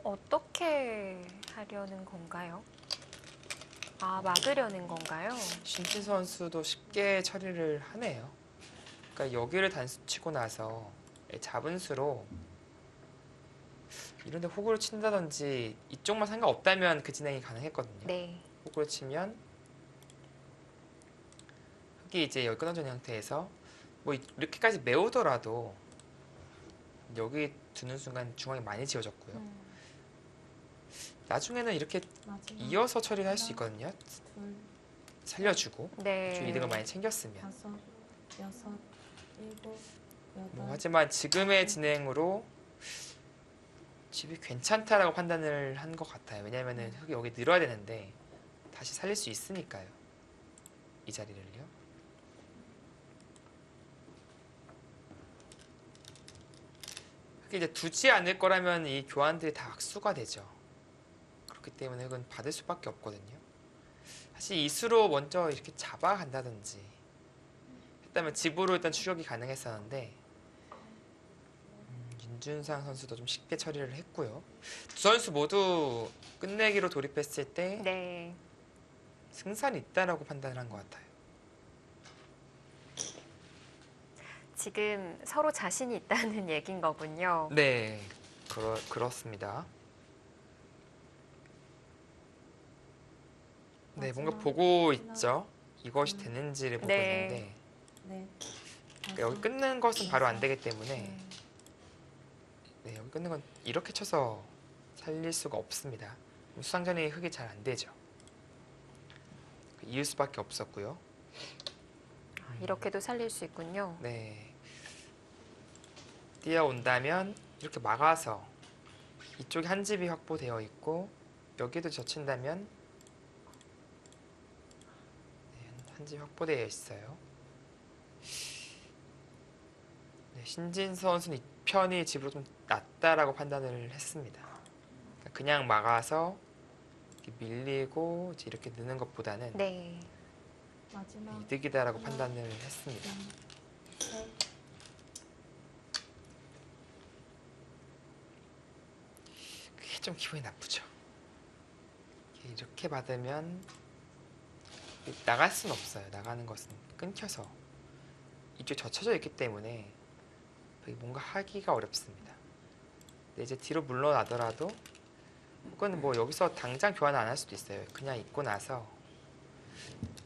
어떻게 하려는 건가요? 아, 막으려는 건가요? 신진 선수도 쉽게 처리를 하네요. 그러니까 여기를 단수 치고 나서 잡은 수로 이런데 호구를 친다든지 이쪽만 상관없다면 그 진행이 가능했거든요. 네. 호구를 치면 흑이 이제 여기 끊어진 형태에서 뭐 이렇게까지 메우더라도 여기 두는 순간 중앙이 많이 지워졌고요. 나중에는 이렇게 마지막. 이어서 처리를 할 수 있거든요. 둘, 살려주고 네. 좀 이득을 많이 챙겼으면. 다섯, 여섯, 일곱, 여덟. 하지만 지금의 진행으로 집이 괜찮다라고 판단을 한 것 같아요. 왜냐하면은 흙이 여기 늘어야 되는데 다시 살릴 수 있으니까요. 이 자리를요. 흙이 이제 두지 않을 거라면 이 교환들이 다 악수가 되죠. 그렇기 때문에 흙은 받을 수밖에 없거든요. 사실 이수로 먼저 이렇게 잡아간다든지 했다면 집으로 일단 추격이 가능했었는데 윤준상 선수도 좀 쉽게 처리를 했고요. 두 선수 모두 끝내기로 돌입했을 때 네. 승산이 있다라고 판단을 한 것 같아요. 지금 서로 자신이 있다는 얘긴 거군요. 네. 그렇습니다. 네, 뭔가 마지막 보고 하나, 있죠. 이것이 둘, 되는지를 보고 네. 있는데 넷, 그러니까 여기 다섯, 끊는 것은 바로 안 여섯, 되기 때문에 음. 네, 여기 끊는 건 이렇게 쳐서 살릴 수가 없습니다. 수상전이 흙이 잘 안 되죠. 이을 수밖에 없었고요. 이렇게도 살릴 수 있군요. 네, 뛰어온다면 이렇게 막아서 이쪽에 한 집이 확보되어 있고 여기도 젖힌다면 네, 한 집이 확보되어 있어요. 네, 신진 선수는 이 편이 집으로 좀 낫다라고 판단을 했습니다. 그냥 막아서 이렇게 밀리고 이제 이렇게 느는 것보다는 네. 마지막 이득이다라고 하나, 판단을 했습니다. 둘, 셋, 그게 좀 기분이 나쁘죠. 이렇게 받으면 나갈 수는 없어요. 나가는 것은 끊겨서 이쪽 젖혀져 있기 때문에 뭔가 하기가 어렵습니다. 근데 이제 뒤로 물러나더라도 혹은 뭐 여기서 당장 교환 안 할 수도 있어요. 그냥 입고 나서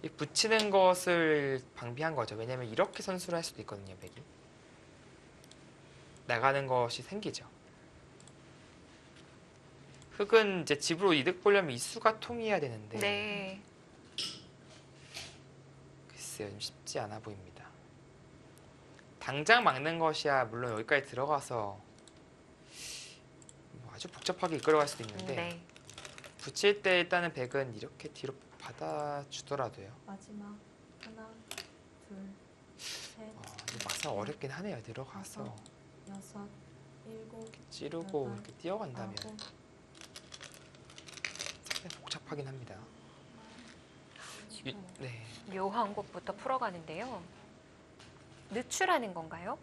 이 붙이는 것을 방비한 거죠. 왜냐면 이렇게 선수를 할 수도 있거든요. 백이 나가는 것이 생기죠. 흙은 이제 집으로 이득 보려면 이 수가 통해야 되는데 네. 글쎄요, 좀 쉽지 않아 보입니다. 당장 막는 것이야 물론 여기까지 들어가서 뭐 아주 복잡하게 이끌어갈 수도 있는데 네. 붙일 때 일단은 백은 이렇게 뒤로 받아주더라도요. 마지막 하나, 둘, 셋, 근데 막상 어렵긴 하네요. 들어가서 여섯, 일곱, 찌르고 여덟, 이렇게 뛰어간다면 아홉, 상당히 복잡하긴 합니다. 네, 묘한 곳부터 풀어가는데요. 늦출하는 건가요?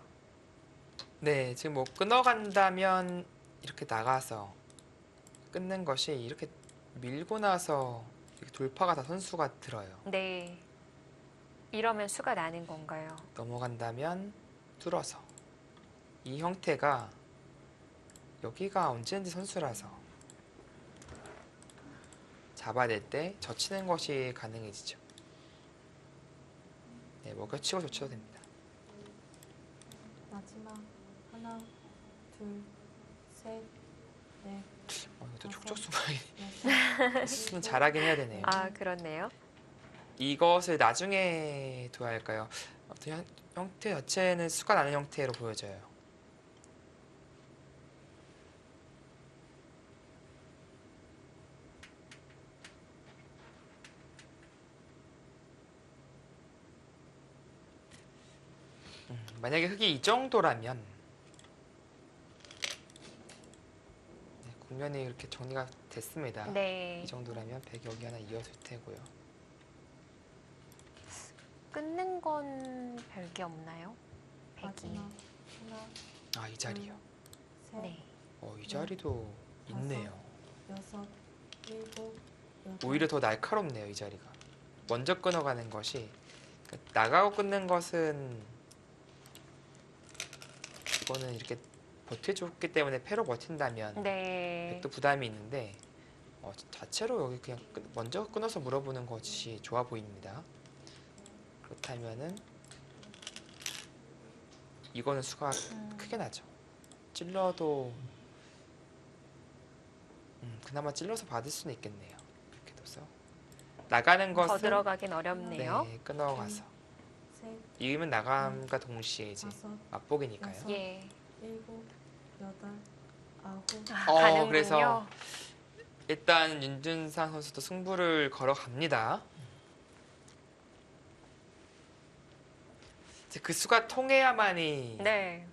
네, 지금 뭐 끊어간다면 이렇게 나가서 끊는 것이 이렇게 밀고 나서 이렇게 돌파가 다 선수가 들어요. 네. 이러면 수가 나는 건가요? 넘어간다면 뚫어서 이 형태가 여기가 언제든지 선수라서 잡아낼 때 젖히는 것이 가능해지죠. 네, 먹여치고 젖혀도 됩니다. 마지막 하나, 둘, 셋, 넷, 이것도 다섯, 촉촉수박이 여섯, 수는 일곱, 잘하긴 해야 되네요. 아, 그렇네요. 이것을 나중에 둬야 할까요? 아무튼 형태 자체는 수가 나는 형태로 보여져요. 만약에 흙이 이 정도라면 네, 국면이 이렇게 정리가 됐습니다. 네. 이 정도라면 백 여기 하나 이어줄 테고요. 끊는 건 별게 없나요? 백이. 마지막 하나, 이 자리요. 셋, 네. 이 자리도 있네요. 여섯, 일곱, 여덟, 오히려 더 날카롭네요, 이 자리가. 먼저 끊어가는 것이 그러니까 나가고 끊는 것은 이거는 이렇게 버텨줬기 때문에 패로 버틴다면 네. 백도 부담이 있는데 자체로 여기 그냥 먼저 끊어서 물어보는 것이 좋아 보입니다. 그렇다면은 이거는 수가 크게 나죠. 찔러도 그나마 찔러서 받을 수는 있겠네요. 이렇게 둬서 나가는 더 것은 들어가긴 어렵네요. 네, 끊어가서 셋, 이으면 나감과 동시에 이제 다섯, 맛보기니까요. 여섯, 예. 일곱, 여덟, 아홉, 가는군요. 그래서 일단 윤준상 선수도 승부를 걸어갑니다. 이제 그 수가 통해야만이 네.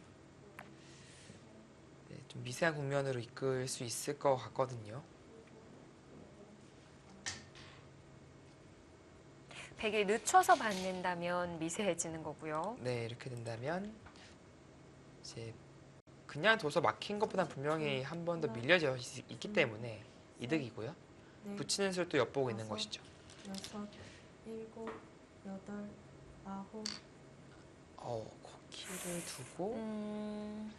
좀 미세한 국면으로 이끌 수 있을 것 같거든요. 백이 늦춰서 받는다면 미세해지는 거고요. 네, 이렇게 된다면 이제 그냥 둬서 막힌 것보다 분명히 한 번 더 밀려져 있기 때문에 이득이고요. 넷, 붙이는 수를 또 엿보고 있는 것이죠. 여섯, 일곱, 여덟, 아홉, 고기를 두고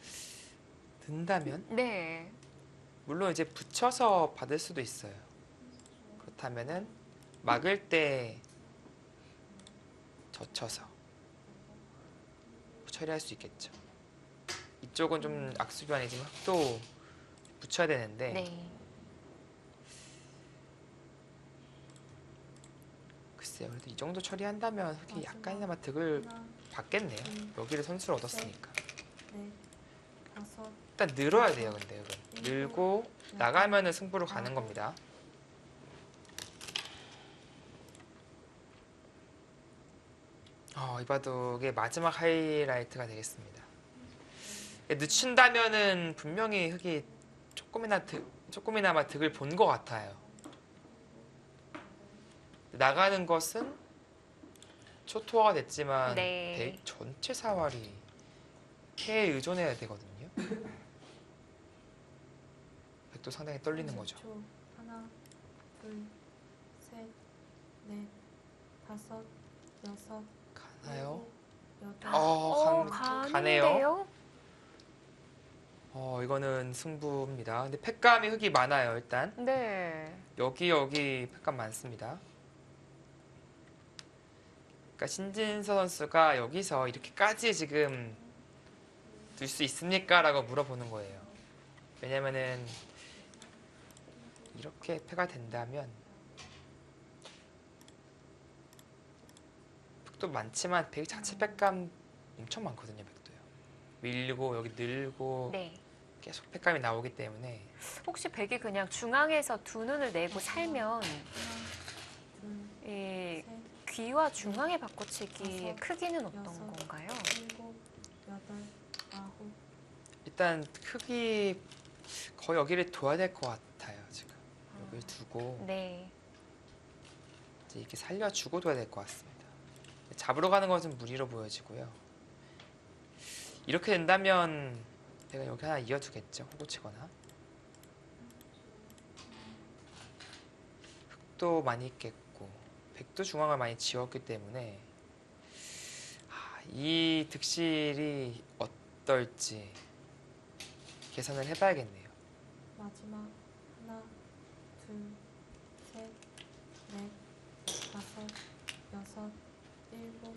든다면 네. 물론 이제 붙여서 받을 수도 있어요. 그렇다면은 막을 때 젖혀서 처리할 수 있겠죠. 이쪽은 좀 악수변이지만 흑도 붙여야 되는데 네. 글쎄요. 그래도 이 정도 처리한다면 흑이 약간이나마 득을 하나, 받겠네요. 여기를 선수를 얻었으니까. 넷, 다섯, 일단 늘어야 돼요. 근데 흑은 늘고 나가면은 승부로 가는 겁니다. 이 바둑의 마지막 하이라이트가 되겠습니다. 늦춘다면은 분명히 흑이 조금이나마 득을 본 것 같아요. 나가는 것은 초토화가 됐지만 네. 덱 전체 사활이 해에 의존해야 되거든요. 백도 상당히 떨리는 거죠. 30초. 하나, 둘, 셋, 넷, 다섯, 여섯, 가나요? 일곱, 여덟, 가네요. 가는데요? 이거는 승부입니다. 근데 팩감이 흑이 많아요. 일단 네. 여기 팩감 많습니다. 그러니까 신진서 선수가 여기서 이렇게까지 지금 둘 수 있습니까? 라고 물어보는 거예요. 왜냐면은 이렇게 패가 된다면 흑도 많지만 백 자체 팩감 엄청 많거든요. 백도요. 밀고 여기 늘고 네. 계속 팩감이 나오기 때문에 혹시 백이 그냥 중앙에서 두 눈을 내고 살면 하나, 둘, 이 셋, 귀와 중앙의 바꿔치기의 다섯, 크기는 어떤 여섯, 건가요? 일곱, 여덟, 아홉, 일단 흑이 거의 여기를 둬야 될 것 같아요. 지금 여기를 두고 네. 이제 이렇게 살려주고 둬야 될 것 같습니다. 잡으러 가는 것은 무리로 보여지고요. 이렇게 된다면 내가 여기 하나 이어두겠죠. 호구 치거나 흑도 많이 있겠고 백도 중앙을 많이 지웠기 때문에 이 득실이 어떨지 계산을 해봐야겠네요. 마지막. 하나, 둘, 셋, 넷, 다섯, 여섯, 일곱,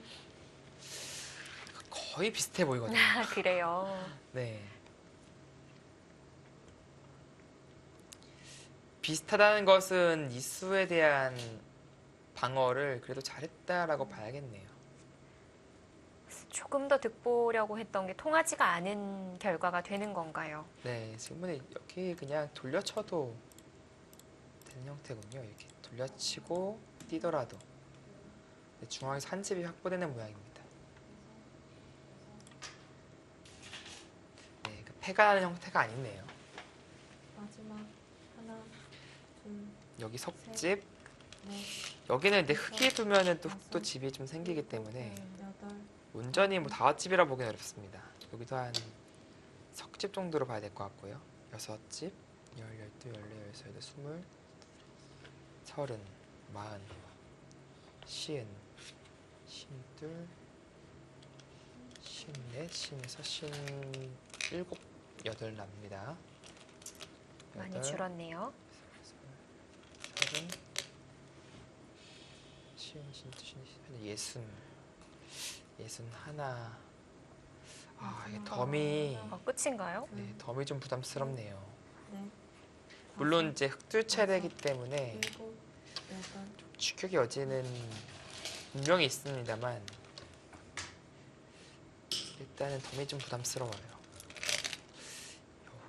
거의 비슷해 보이거든요. 아, 그래요. 네. 비슷하다는 것은 이 수에 대한 방어를 그래도 잘했다라고 봐야겠네요. 조금 더 득보려고 했던 게 통하지가 않은 결과가 되는 건가요? 네, 지금은 여기 그냥 돌려쳐도 되는 형태군요. 이렇게 돌려치고 뛰더라도 중앙에서 한 집이 확보되는 모양입니다. 네, 그 패가 나는 형태가 아니네요. 마지막. 하나, 둘, 여기 석집, 넷, 여기는 근데 흙이 두면은 또 흑도 집이 좀 생기기 때문에 여덟, 온전히 뭐 다섯집이라 보기는 어렵습니다. 여기도 한 석집 정도로 봐야 될 것 같고요. 여섯 집, 열, 열두, 열네, 열세, 열네, 스물, 서른, 마흔, 시은, 신둘, 신넷, 신여섯, 신일곱, 여덟 납니다. 많이 여덟, 줄었네요. 서른, 시은, 신두, 예순, 예순 하나. 이게 덤이 끝인가요? 네, 덤이 좀 부담스럽네요. 넷, 물론 이제 흑줄 차례이기 때문에 일곱, 여덟, 추격의 여지는 분명히 있습니다만 일단은 덤이 좀 부담스러워요.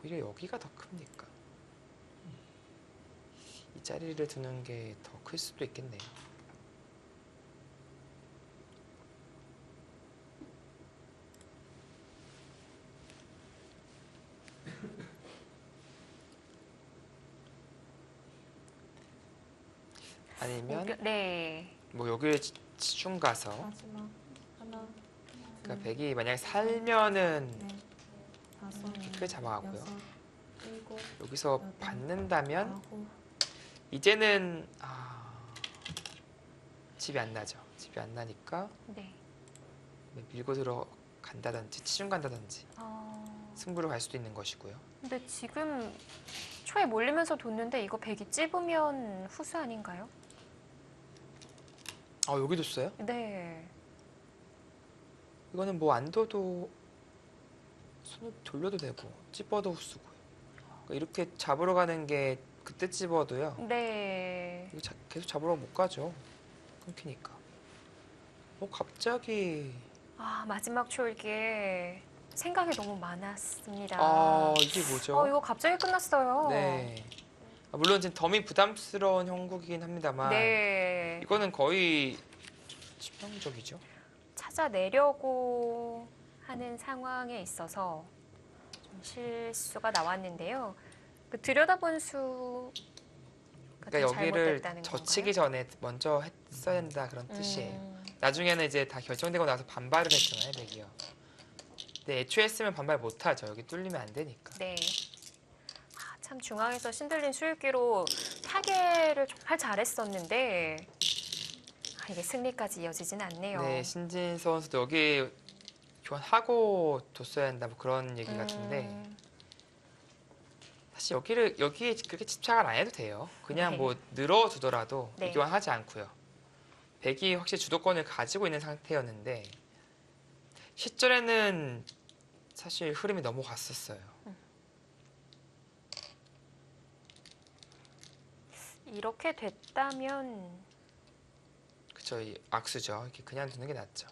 오히려 여기가 더 큽니까? 이 자리를 두는 게 더 클 수도 있겠네요. 아니면 네. 뭐 여기를 치중 가서 마지막. 하나, 그러니까 백이 만약에 살면은 넷, 다섯, 크게 잡아가고요. 여섯, 일곱, 여기서 받는다면 아홉, 이제는 집이 안 나죠. 집이 안 나니까 네. 밀고 들어간다든지 치중 간다든지 어, 승부를 갈 수도 있는 것이고요. 근데 지금 초에 몰리면서 뒀는데 이거 백이 찝으면 후수 아닌가요? 여기도 써요? 네. 이거는 뭐 안 둬도 손을 돌려도 되고 찝어도 후수고요. 그러니까 이렇게 잡으러 가는 게 그때 찝어도요. 네. 이거 계속 잡으러 못 가죠. 끊기니까. 갑자기 마지막 초일기에 생각이 너무 많았습니다. 이게 뭐죠? 이거 갑자기 끝났어요. 네. 물론 지금 덤이 부담스러운 형국이긴 합니다만 네. 이거는 거의 치명적이죠. 찾아내려고 하는 상황에 있어서 좀 실수가 나왔는데요. 그 들여다본 수가 그러니까 좀 여기를 잘못됐다는 젖히기 건가요? 전에 먼저 했어야 된다 그런 뜻이에요. 음, 나중에는 이제 다 결정되고 나서 반발을 했잖아요, 백이요. 근데 애초에 했으면 반발 못하죠. 여기 뚫리면 안 되니까. 네. 참 중앙에서 신들린 수일기로 타개를 정말 잘했었는데 이게 승리까지 이어지진 않네요. 네, 신진 선수도 여기 교환하고 뒀어야 한다 뭐 그런 얘기 같은데 음, 사실 여기에 그렇게 집착을 안 해도 돼요. 그냥 네. 뭐 늘어두더라도 네. 교환하지 않고요. 백이 확실히 주도권을 가지고 있는 상태였는데 시절에는 사실 흐름이 넘어갔었어요. 이렇게 됐다면 그쵸, 이 악수죠. 이렇게 그냥 두는 게 낫죠.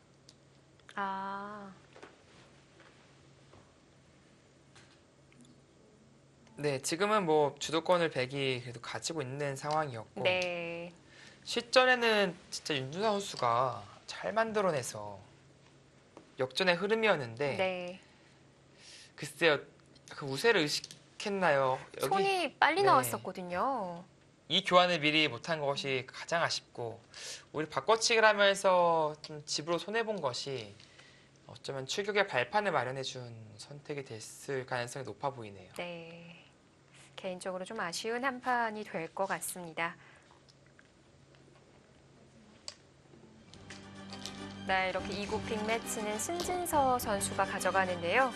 네, 지금은 뭐 주도권을 백이 그래도 가지고 있는 상황이었고 네. 시절에는 진짜 윤준하 선수가 잘 만들어내서 역전의 흐름이었는데 네. 글쎄요, 그 우세를 의식했나요? 여기 손이 빨리 네. 나왔었거든요. 이 교환을 미리 못한 것이 가장 아쉽고 오히려 바꿔치기를 하면서 좀 집으로 손해본 것이 어쩌면 출격의 발판을 마련해준 선택이 됐을 가능성이 높아 보이네요. 네. 개인적으로 좀 아쉬운 한 판이 될 것 같습니다. 네, 이렇게 2국 빅매치는 신진서 선수가 가져가는데요.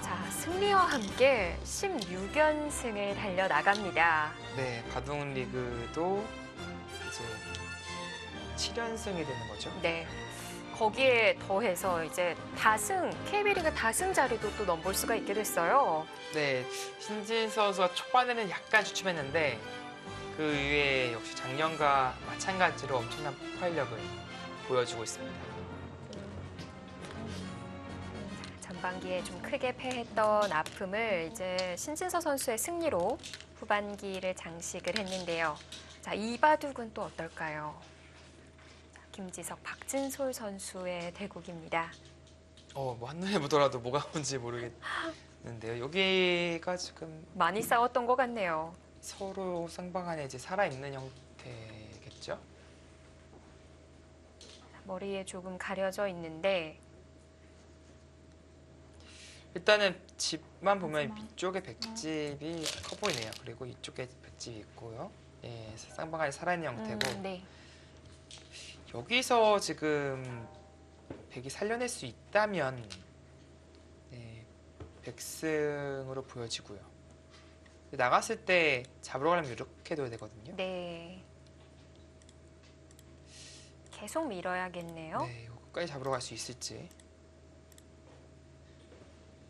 자, 승리와 함께 16연승을 달려나갑니다. 네, 바둑 리그도 이제 7연승이 되는 거죠. 네. 거기에 더해서 이제 KB리그 다승 자리도 또 넘볼 수가 있게 됐어요. 네, 신진 선수가 초반에는 약간 주춤했는데 그 이후에 역시 작년과 마찬가지로 엄청난 폭발력을 보여주고 있습니다. 전반기에 좀 크게 패했던 아픔을 이제 신진서 선수의 승리로 후반기를 장식을 했는데요. 자, 이 바둑은 또 어떨까요? 자, 김지석, 박진솔 선수의 대국입니다. 뭐 한눈에 보더라도 뭐가 뭔지 모르겠는데요. 여기가 지금 많이 싸웠던 것 같네요. 서로 쌍방간에 이제 살아있는 형태겠죠? 머리에 조금 가려져 있는데 일단은 집만 보면 위쪽에 백집이 커 보이네요. 그리고 이쪽에 백집이 있고요. 예, 쌍방간에 살아있는 형태고 네. 여기서 지금 백이 살려낼 수 있다면 네, 백승으로 보여지고요. 나갔을 때 잡으러 가려면 이렇게 둬야 되거든요. 네. 계속 밀어야겠네요. 네, 이거까지 잡으러 갈 수 있을지.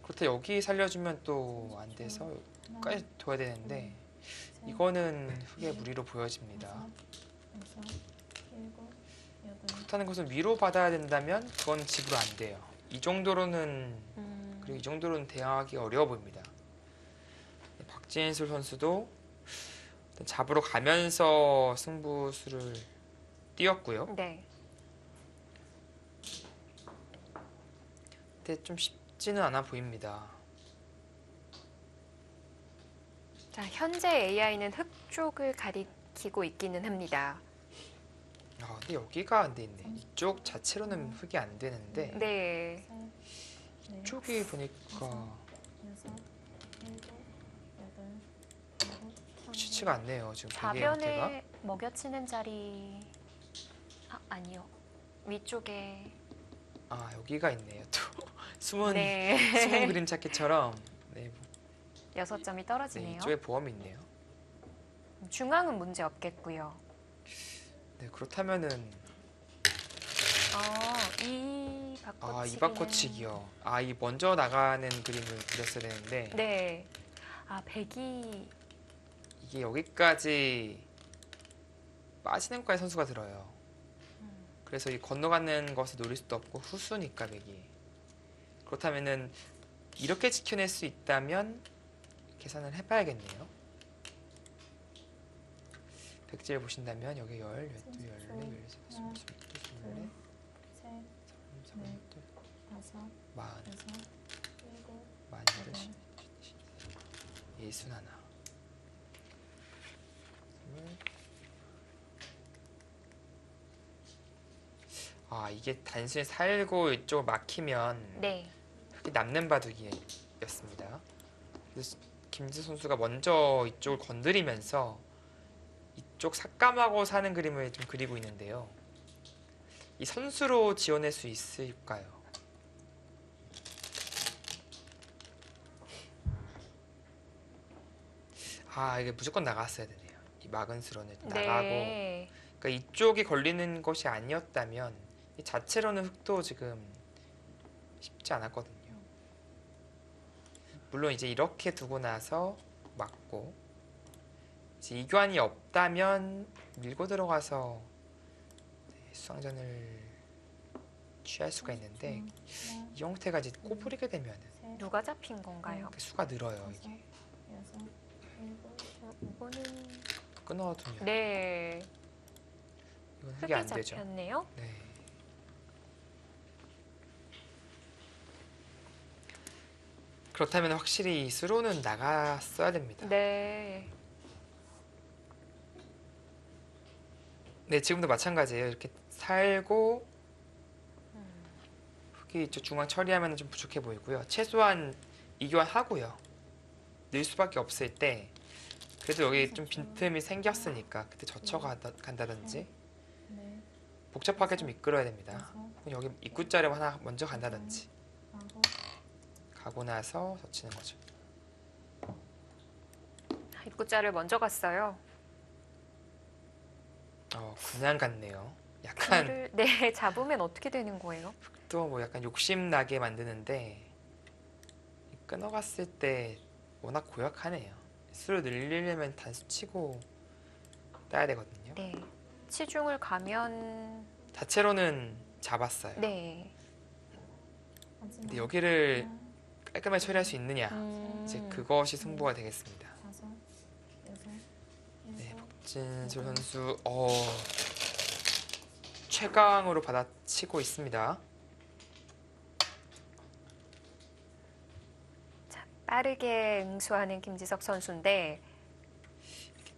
그렇다 여기 살려주면 또 안 돼서 여기까지 둬야 되는데 이거는 흙의 무리로 보여집니다. 그렇다는 것은 위로 받아야 된다면 그건 집으로 안 돼요. 이 정도로는 그리고 이 정도로는 대응하기 어려워 보입니다. 박진솔 선수도 일단 잡으러 가면서 승부수를 띄웠고요. 네. 근데 좀 쉽지는 않아 보입니다. 자, 현재 AI는 흙 쪽을 가리키고 있기는 합니다. 근데 여기가 안 돼 있네. 이쪽 자체로는 흙이 안 되는데 네. 이쪽이 보니까 쉽지가 않네요. 지금 베개 형태가. 좌변에 먹여치는 자리 아니요. 위쪽에 여기가 있네요. 또 숨은 네. 숨은 그림 찾기처럼 6점이 네, 떨어지네요. 이쪽에 보험이 있네요. 중앙은 문제 없겠고요. 네, 그렇다면은 이 바꿔치기는 이 바꿔치기요. 이 먼저 나가는 그림을 그렸어야 되는데 네. 백이 이게 여기까지 빠지는 과의 선수가 들어요. 그래서 이 건너가는 것을 노릴 수도 없고 후수니까 백이. 그렇다면은 이렇게 지켜낼 수 있다면 계산을 해봐야겠네요. 백지를 보신다면 여기 10, 12, 14, 15, 16, 24, 셋, 32, 다섯, 40, 여섯, 일곱, 41, 예순 하나. 이게 단순히 살고 이쪽 막히면 네. 흙이 남는 바둑이었습니다. 그래서 김지 선수가 먼저 이쪽을 건드리면서 이쪽 삭감하고 사는 그림을 좀 그리고 있는데요. 이 선수로 지어낼 수 있을까요? 이게 무조건 나갔어야 되네요. 이 막은 수로는 나가고, 네. 그러니까 이쪽이 걸리는 것이 아니었다면 이 자체로는 흙도 지금 쉽지 않았거든요. 물론 이제 이렇게 두고 나서 막고, 이제 이교환이 없다면 밀고 들어가서 수상전을 취할 수가 있는데 하나, 이 형태가 이제 꼬부리게 되면 셋, 누가 잡힌 건가요? 수가 늘어요. 다섯, 이게 여섯, 일곱, 이거는 끊어두면 네. 이건 흙이 흙이 안 되죠. 잡혔네요. 네. 그렇다면 확실히 이 수로는 나갔어야 됩니다. 네. 네, 지금도 마찬가지예요. 이렇게 살고 흙이 이쪽 중앙 처리하면 좀 부족해 보이고요. 최소한 이교환 하고요. 늘 수밖에 없을 때 그래도 여기 좀 빈틈이 생겼으니까 그때 젖혀간다든지 넷, 복잡하게 좀 이끌어야 됩니다. 다섯, 여기 입구자를 하나 먼저 간다든지 아홉, 가고 나서 젖히는 거죠. 입구자를 먼저 갔어요. 그냥 갔네요. 약간 네, 잡으면 어떻게 되는 거예요? 또 뭐 약간 욕심 나게 만드는데 끊어갔을 때 워낙 고약하네요. 수를 늘리려면 단수 치고 따야 되거든요. 네. 치중을 가면 자체로는 잡았어요. 네. 마지막, 근데 여기를 하나, 깔끔하게 처리할 수 있느냐, 이제 그것이 승부가 되겠습니다. 다섯, 여섯, 네, 일곱, 박진솔 선수 최강으로 받아치고 있습니다. 자, 빠르게 응수하는 김지석 선수인데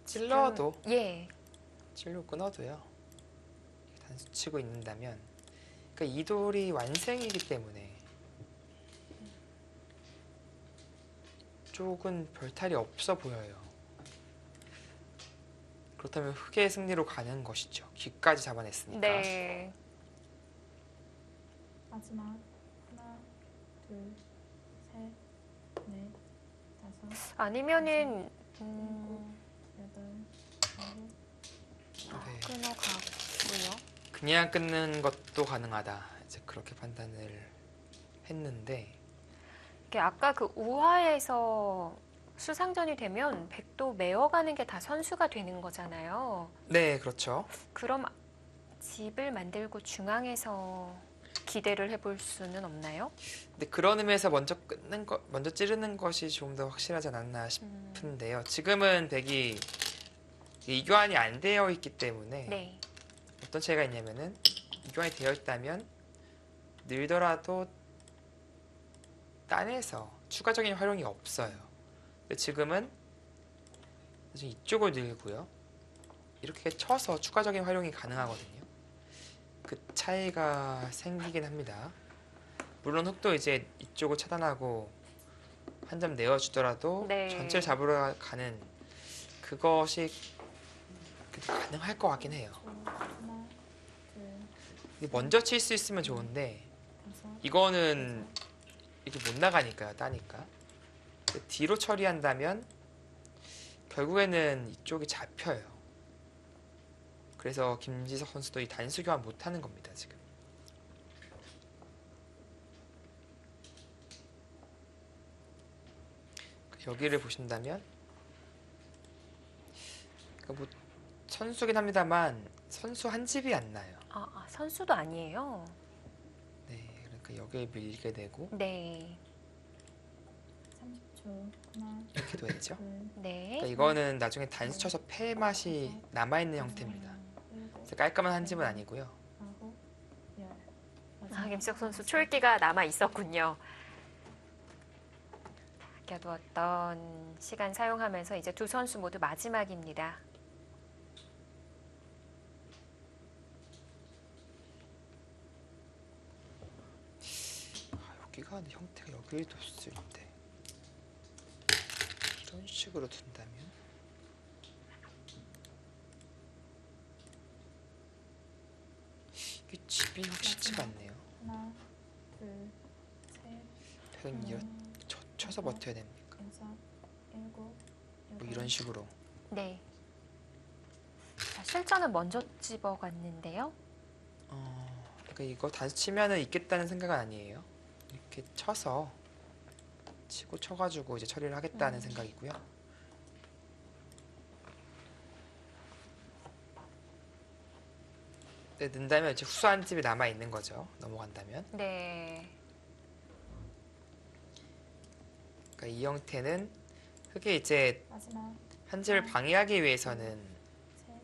찔러도 예. 찔러 끊어도요. 단수 치고 있는다면, 그러니까 이 돌이 완생이기 때문에 이쪽은 별탈이 없어 보여요. 그렇다면 흑의 승리로 가는 것이죠. 귀까지 잡아냈으니까. 네. 마지막, 하나, 둘, 셋, 넷, 다섯, 아니면은 여덟, 아홉, 네. 끊어가고요. 그냥 끊는 것도 가능하다. 이제 그렇게 판단을 했는데, 이게 아까 그 우하에서 수상전이 되면 백도 메어가는 게 다 선수가 되는 거잖아요. 네, 그렇죠. 그럼 집을 만들고 중앙에서 기대를 해볼 수는 없나요? 근데 그런 의미에서 먼저 찌르는 것이 좀 더 확실하지 않았나 음, 싶은데요. 지금은 백이 이교환이 안 되어 있기 때문에 네. 어떤 차이가 있냐면은 이교환이 되어 있다면 늘더라도 딴에서 추가적인 활용이 없어요. 근데 지금은 이쪽을 늘고요. 이렇게 쳐서 추가적인 활용이 가능하거든요. 그 차이가 생기긴 합니다. 물론 흑도 이제 이쪽을 차단하고 한 점 내어주더라도 네. 전체를 잡으러 가는 그것이 가능할 것 같긴 해요. 하나, 둘, 이게 먼저 칠 수 있으면 좋은데 다섯, 이거는 이게 못 나가니까요. 따니까. 뒤로 처리한다면 결국에는 이쪽이 잡혀요. 그래서 김지석 선수도 이 단수 교환 못하는 겁니다, 지금. 여기를 보신다면 그러니까 뭐 선수긴 합니다만 선수 한 집이 안 나요. 선수도 아니에요. 네, 그러니까 여기에 밀게 되고 네. 30초. 하나, 이렇게 되죠. 둘, 네. 그러니까 이거는 나중에 단수 쳐서 패 맛이 남아있는 형태입니다. 일곱, 그래서 깔끔한 한 집은 아니고요. 아홉, 열. 김지석 선수 초읽기가 남아 있었군요. 아껴두었던 시간 사용하면서 이제 두 선수 모두 마지막입니다. 여기가 근데 형태가 여기를 뒀을 때 이런 식으로 둔다면 이게 집이 확실치가 않네요. 하나, 둘, 셋, 팩은 이렇게 쳐서 버텨야 됩니까? 여섯, 일곱, 뭐 이런 식으로. 네. 자, 실전은 먼저 집어갔는데요. 그러니까 이거 단수 치면은 있겠다는 생각은 아니에요. 이렇게 쳐서 치고 쳐가지고 이제 처리를 하겠다는 생각이고요. 네, 넣는다면 이제 후수한 집이 남아 있는 거죠. 넘어간다면. 네. 그러니까 이 형태는 흙이 이제 마지막. 한 집을 방해하기 위해서는 셋,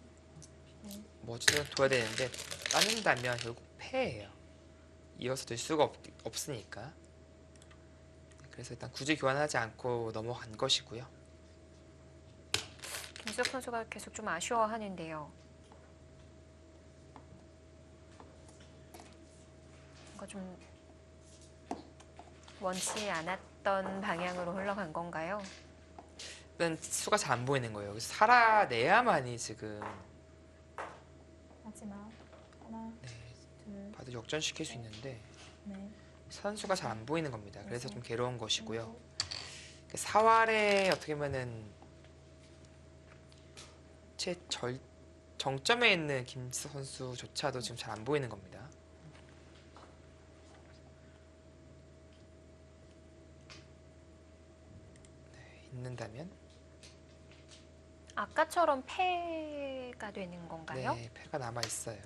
넷, 뭐 어쨌든 둬야 되는데 따는다면 결국 패예요. 이어서 될 수가 없으니까. 그래서 일단 굳이 교환하지 않고 넘어간 것이고요. 김지석 선수가 계속 좀 아쉬워하는데요. 뭔가 좀 원치 않았던 방향으로 흘러간 건가요? 일단 수가 잘 안 보이는 거예요. 그래서 살아내야만이 지금 마지막. 하나, 네, 둘, 봐도 역전시킬 수 있는데 넷, 선수가 잘 안 보이는 겁니다. 그래서 좀 괴로운 것이고요. 일곱, 사활의 어떻게 보면은 정점에 있는 김지석 선수조차도 지금 잘 안 보이는 겁니다. 네, 있는다면 아까처럼 패가 되는 건가요? 네, 패가 남아 있어요.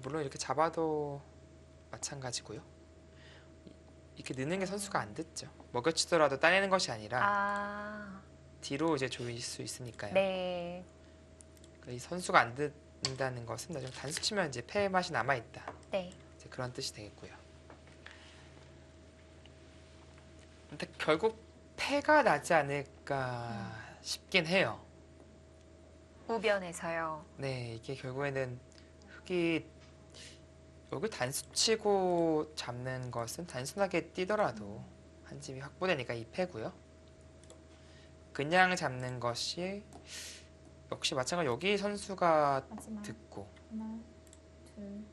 물론 이렇게 잡아도 마찬가지고요. 이렇게 넣는 게 선수가 안 듣죠. 먹여치더라도 따내는 것이 아니라 뒤로 이제 조일 수 있으니까요. 네. 그러니까 이 선수가 안 듣는다는 것은 나중에 단수 치면 이제 패의 맛이 남아 있다. 네. 이제 그런 뜻이 되겠고요. 근데 결국 패가 나지 않을까 싶긴 해요. 우변에서요. 네, 이게 결국에는 흙이 여기 단수 치고 잡는 것은 단순하게 뛰더라도 한 집이 확보되니까 이 패고요. 그냥 잡는 것이 역시 마찬가지로 여기 선수가 마지막. 듣고 하나, 둘,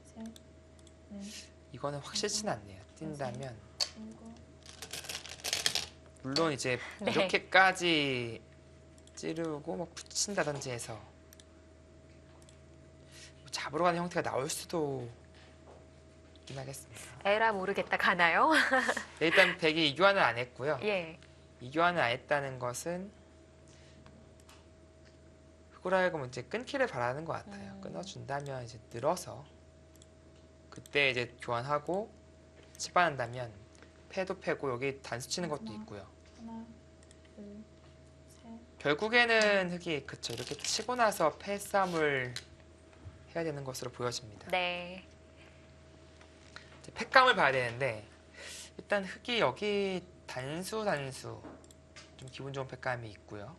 셋, 넷, 이거는 확실치는 않네요. 뛴다면 일곱, 물론 이제 네. 이렇게까지 찌르고 막 붙인다든지 해서 잡으러 가는 형태가 나올 수도 있긴 하겠습니다. 에라 모르겠다 가나요? 네, 일단 백이 이교환을 안 했고요. 예. 이교환을 안 했다는 것은 흑으로 하여금 이제 끊기를 바라는 것 같아요. 끊어준다면 이제 늘어서 그때 이제 교환하고 치반한다면 패도 패고 여기 단수 치는 것도 있고요. 하나, 둘, 셋, 결국에는 흑이 그쵸 이렇게 치고 나서 패싸움을 해야 되는 것으로 보여집니다. 네. 이제 패감을 봐야 되는데 일단 흑이 여기 단수 좀 기분 좋은 패감이 있고요.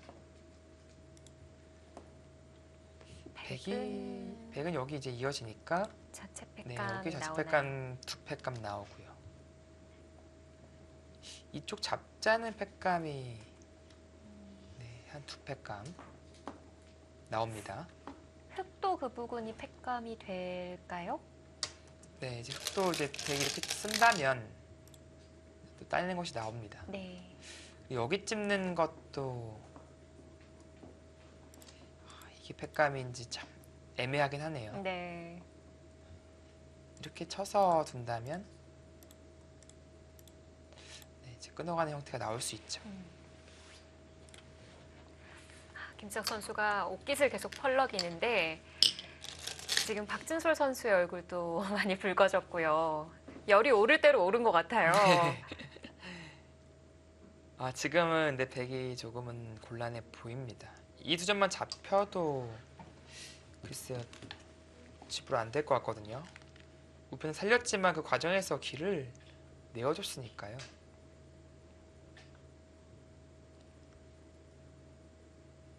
백은 여기 이제 이어지니까 자체 네, 패감이 여기 자체 나오나요? 패감 두 패감 나오고요. 이쪽 잡자는 패감이 네, 한 두 패감 나옵니다. 흙도 그 부분이 패감이 될까요? 네, 이제 흑도 이제 백이 이렇게 쓴다면 또 따내는 것이 나옵니다. 네. 여기 찝는 것도 이게 팩감인지 참 애매하긴 하네요. 네. 이렇게 쳐서 둔다면 네, 이제 끊어가는 형태가 나올 수 있죠. 김지석 선수가 옷깃을 계속 펄럭이는데 지금 박진솔 선수의 얼굴도 많이 붉어졌고요. 열이 오를 대로 오른 것 같아요. 아, 지금은 내 백이 조금은 곤란해 보입니다. 이 두 점만 잡혀도 글쎄요, 집으로 안 될 것 같거든요. 우편 살렸지만 그 과정에서 길을 내어줬으니까요.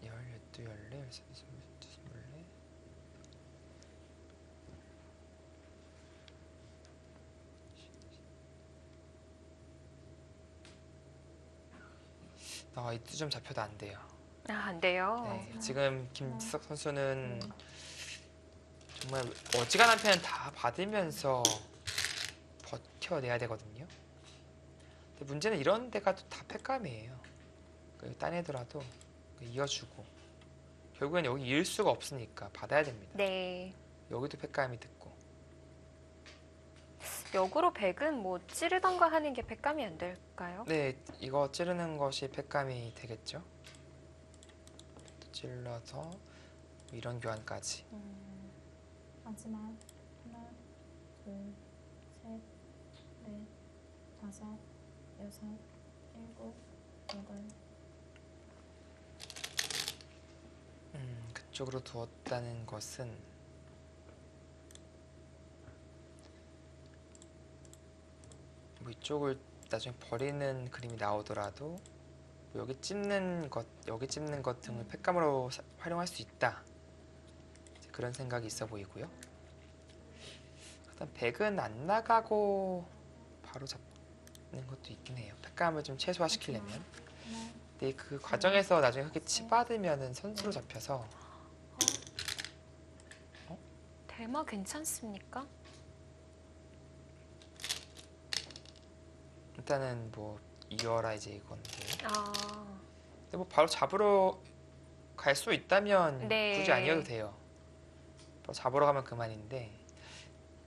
열두, 열네, 열세, 스물두, 스물네. 이 두 점 잡혀도 안 돼요. 아, 안 돼요. 네, 지금 김지석 선수는 정말 어지간한 펜은 다 받으면서 버텨내야 되거든요. 근데 문제는 이런 데가 또 다 팩감이에요. 따내더라도 이어주고 결국엔 여기 이을 수가 없으니까 받아야 됩니다. 네. 여기도 팩감이 듣고. 역으로 백은 뭐 찌르던가 하는 게 백감이 안 될까요? 네, 이거 찌르는 것이 팩감이 되겠죠. 찔러서 이런 교환까지. 마지막 하나, 둘, 셋, 넷, 다섯, 여섯, 일곱, 여덟. 그쪽으로 두었다는 것은 뭐 이쪽을 나중에 버리는 그림이 나오더라도 뭐 여기 찝는 것 등을 팩감으로 활용할 수 있다. 이제 그런 생각이 있어 보이고요. 일단 백은 안 나가고 바로 잡는 것도 있긴 해요. 팩감을 좀 최소화시키려면. 하나, 근데 그 과정에서 나중에 그렇게 치받으면은 선수로 잡혀서 대마 괜찮습니까? 일단은 뭐 이어라 이제 이건데. 아, 근데 뭐 바로 잡으러 갈 수 있다면 네. 굳이 아니어도 돼요. 바로 잡으러 가면 그만인데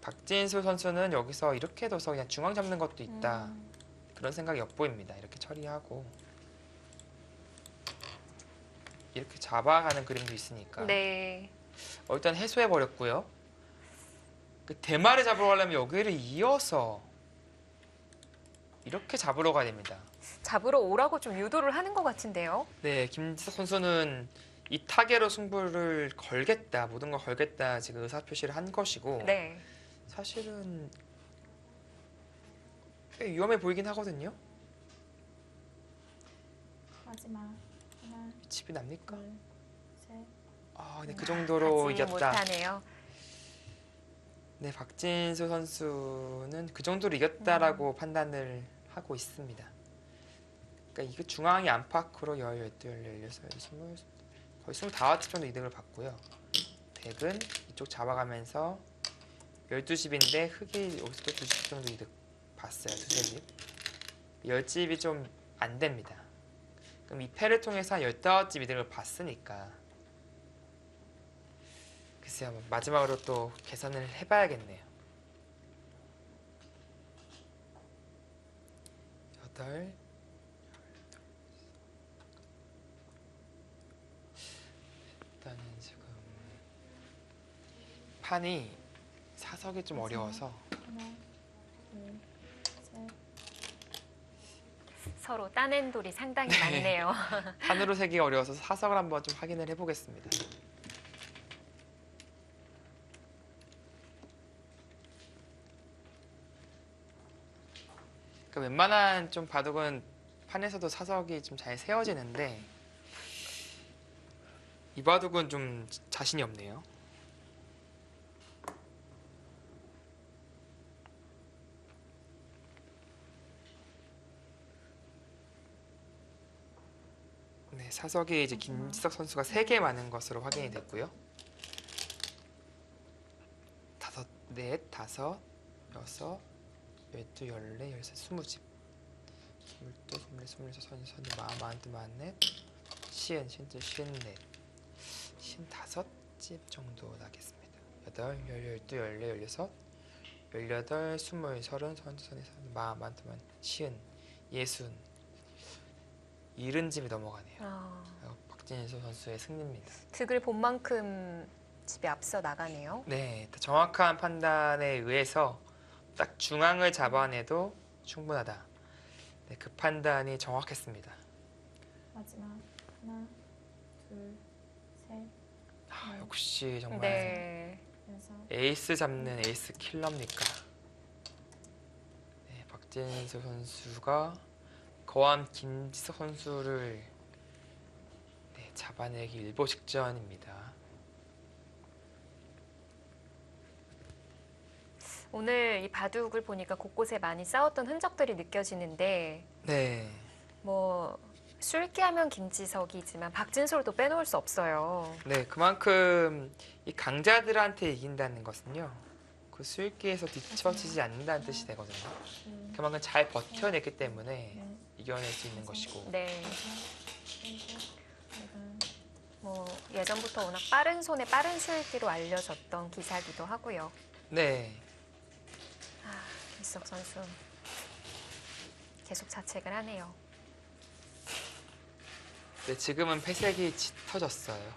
박진솔 선수는 여기서 이렇게 둬서 그냥 중앙 잡는 것도 있다. 그런 생각이 엿보입니다. 이렇게 처리하고 이렇게 잡아가는 그림도 있으니까. 네. 일단 해소해 버렸고요. 그 대마를 잡으러 가려면 여기를 이어서 이렇게 잡으러 가야 됩니다. 잡으러 오라고 좀 유도를 하는 것 같은데요. 네, 김지석 선수는 이 타계로 승부를 걸겠다, 모든 걸 걸겠다 지금 의사 표시를 한 것이고 네. 사실은 꽤 위험해 보이긴 하거든요. 마지막 하나, 집이 납니까? 둘, 셋. 근데 그 정도로 받지 이겼다. 못하네요. 네, 박진수 선수는 그 정도로 이겼다라고 판단을 하고 있습니다. 그러니까 이거 중앙이 안팎으로 12, 16, 20, 거의 25집 정도 이득을 받고요. 백은 이쪽 잡아가면서 12집인데 흑이 여기서 또 2집 정도 이득 봤어요. 두세 집. 10집이 좀 안 됩니다. 그럼 이 패를 통해서 한 15집 이득을 봤으니까 글쎄요, 마지막으로 또 계산을 해봐야겠네요. 8, 일단은 지금 판이 사석이 좀 어려워서 하나, 둘, 셋. 서로 따낸 돌이 상당히 많네요. 판으로 세기가 어려워서 사석을 한번 좀 확인을 해보겠습니다. 그러니까 웬만한 좀 바둑은 판에서도 사석이 좀 잘 세워지는데 이 바둑은 좀 자신이 없네요. 네, 사석이 이제 김지석 선수가 3개 많은 것으로 확인이 됐고요. 5, 4, 5, 6, 12, 14, 13, 20집. 22, 23, 24, 25, 30, 41, 50, 51, 52, 55집 정도 나겠습니다. 8, 10, 12, 14, 16, 18, 20, 30, 31, 32, 40, 50, 60, 70집이 넘어가네요. 박진수 선수의 승리입니다. 득을 본 만큼 집이 앞서 나가네요. 네, 정확한 판단에 의해서 딱 중앙을 잡아내도 충분하다. 네, 그 판단이 정확했습니다. 마지막 하나, 둘, 셋, 역시 정말 네. 여섯, 에이스 잡는 에이스 킬러입니까? 네, 박진수 선수가 거함 김지석 선수를 네, 잡아내기 일보 직전입니다. 오늘 이 바둑을 보니까 곳곳에 많이 싸웠던 흔적들이 느껴지는데 네, 뭐 술기하면 김지석이지만 박진솔도 빼놓을 수 없어요. 네, 그만큼 이 강자들한테 이긴다는 것은요, 그 수익기에서 뒤처지지 않는다는 뜻이 되거든요. 둘, 그만큼 잘 버텨냈기 때문에 넷, 이겨낼 수 있는 것이고. 네. 다섯, 일곱, 여덟, 뭐 예전부터 워낙 빠른 손에 빠른 수익기로 알려졌던 기사기도 하고요. 네, 김지석 선수 계속 자책을 하네요. 네, 지금은 패색이 짙어졌어요.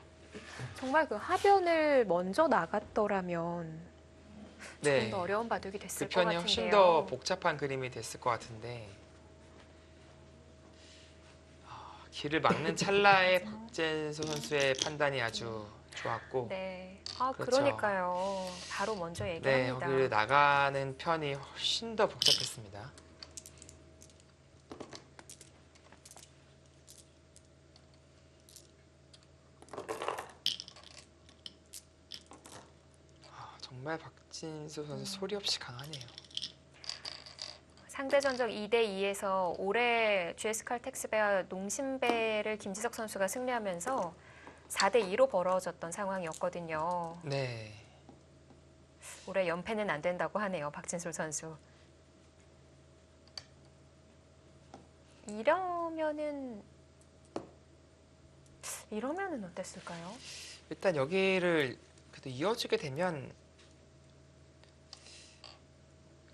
정말 그 하변을 먼저 나갔더라면 조금 네, 더 어려운 바둑이 됐을 그 것 편이 같은데요. 훨씬 더 복잡한 그림이 됐을 것 같은데, 길을 막는 찰나에 박진수 선수의 판단이 아주 좋았고, 네. 그렇죠. 그러니까요. 바로 먼저 네, 얘기합니다. 여기를 나가는 편이 훨씬 더 복잡했습니다. 정말 박진수 선수 소리 없이 강하네요. 상대 전적 2대2에서 올해 GS 칼텍스배와 농심배를 김지석 선수가 승리하면서 4대2로 벌어졌던 상황이었거든요. 네, 올해 연패는 안 된다고 하네요. 박진솔 선수. 이러면은 어땠을까요? 일단 여기를 그래도 이어주게 되면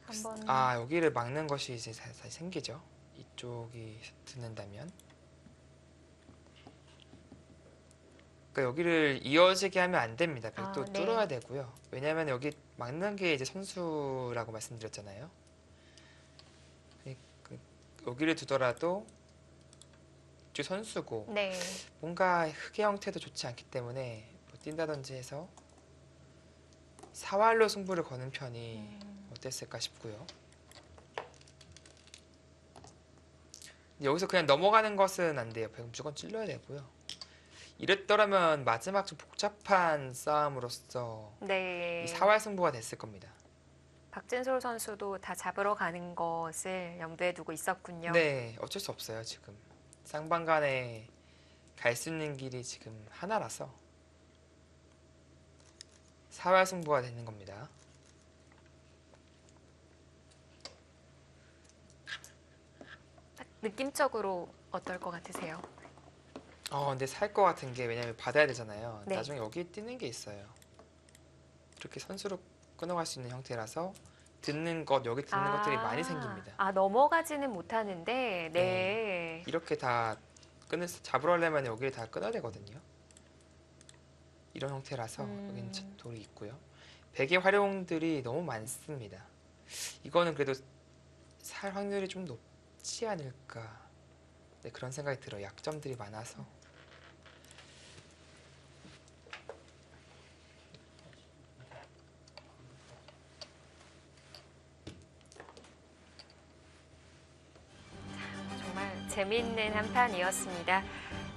한번 여기를 막는 것이 이제 다시 생기죠. 이쪽이 듣는다면. 그러니까 여기를 이어지게 하면 안 됩니다. 또 네. 뚫어야 되고요. 왜냐하면 여기 막는 게 이제 선수라고 말씀드렸잖아요. 여기를 두더라도 이쪽 선수고 네. 뭔가 흙의 형태도 좋지 않기 때문에 뭐 뛴다든지 해서 사활로 승부를 거는 편이 어땠을까 싶고요. 여기서 그냥 넘어가는 것은 안 돼요. 무조건 찔러야 되고요. 이랬더라면 마지막 좀 복잡한 싸움으로서 네. 이 사활 승부가 됐을 겁니다. 박진솔 선수도 다 잡으러 가는 것을 염두에 두고 있었군요. 네, 어쩔 수 없어요. 지금 쌍방간에 갈 수 있는 길이 지금 하나라서 사활 승부가 되는 겁니다. 느낌적으로 어떨 것 같으세요? 근데 살 것 같은 게 왜냐면 받아야 되잖아요. 네. 나중에 여기 뛰는 게 있어요. 이렇게 선수로 끊어갈 수 있는 형태라서 듣는 것, 여기 듣는 것들이 많이 생깁니다. 넘어가지는 못하는데, 네. 이렇게 다 잡으러 하려면 여기를 다 끊어야 되거든요. 이런 형태라서 여기는 돌이 있고요. 백의 활용들이 너무 많습니다. 이거는 그래도 살 확률이 좀 높지 않을까. 네, 그런 생각이 들어요. 약점들이 많아서. 정말 재미있는 한 판이었습니다.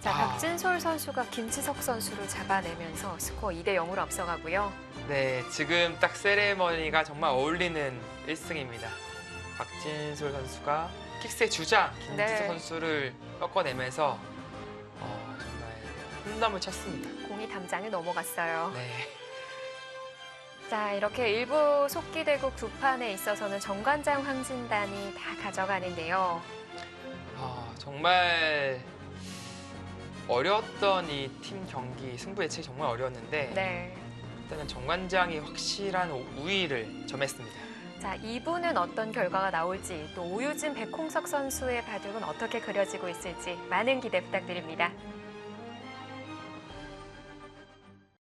자, 박진솔 선수가 김지석 선수를 잡아내면서 스코어 2대0으로 앞서가고요. 네, 지금 딱 세레머니가 정말 어울리는 1승입니다. 박진솔 선수가 킥스의 주장 김지석 네. 선수를 꺾어내면서 정말 홈런을 쳤습니다. 공이 담장을 넘어갔어요. 네, 자, 이렇게 일부 속기대국 두 판에 있어서는 정관장 황진단이 다 가져가는데요. 정말 어려웠던 이 팀 경기 승부 예측이 정말 어려웠는데 네. 일단은 정관장이 확실한 우위를 점했습니다. 자, 2부는 어떤 결과가 나올지 또 오유진 백홍석 선수의 바둑은 어떻게 그려지고 있을지 많은 기대 부탁드립니다.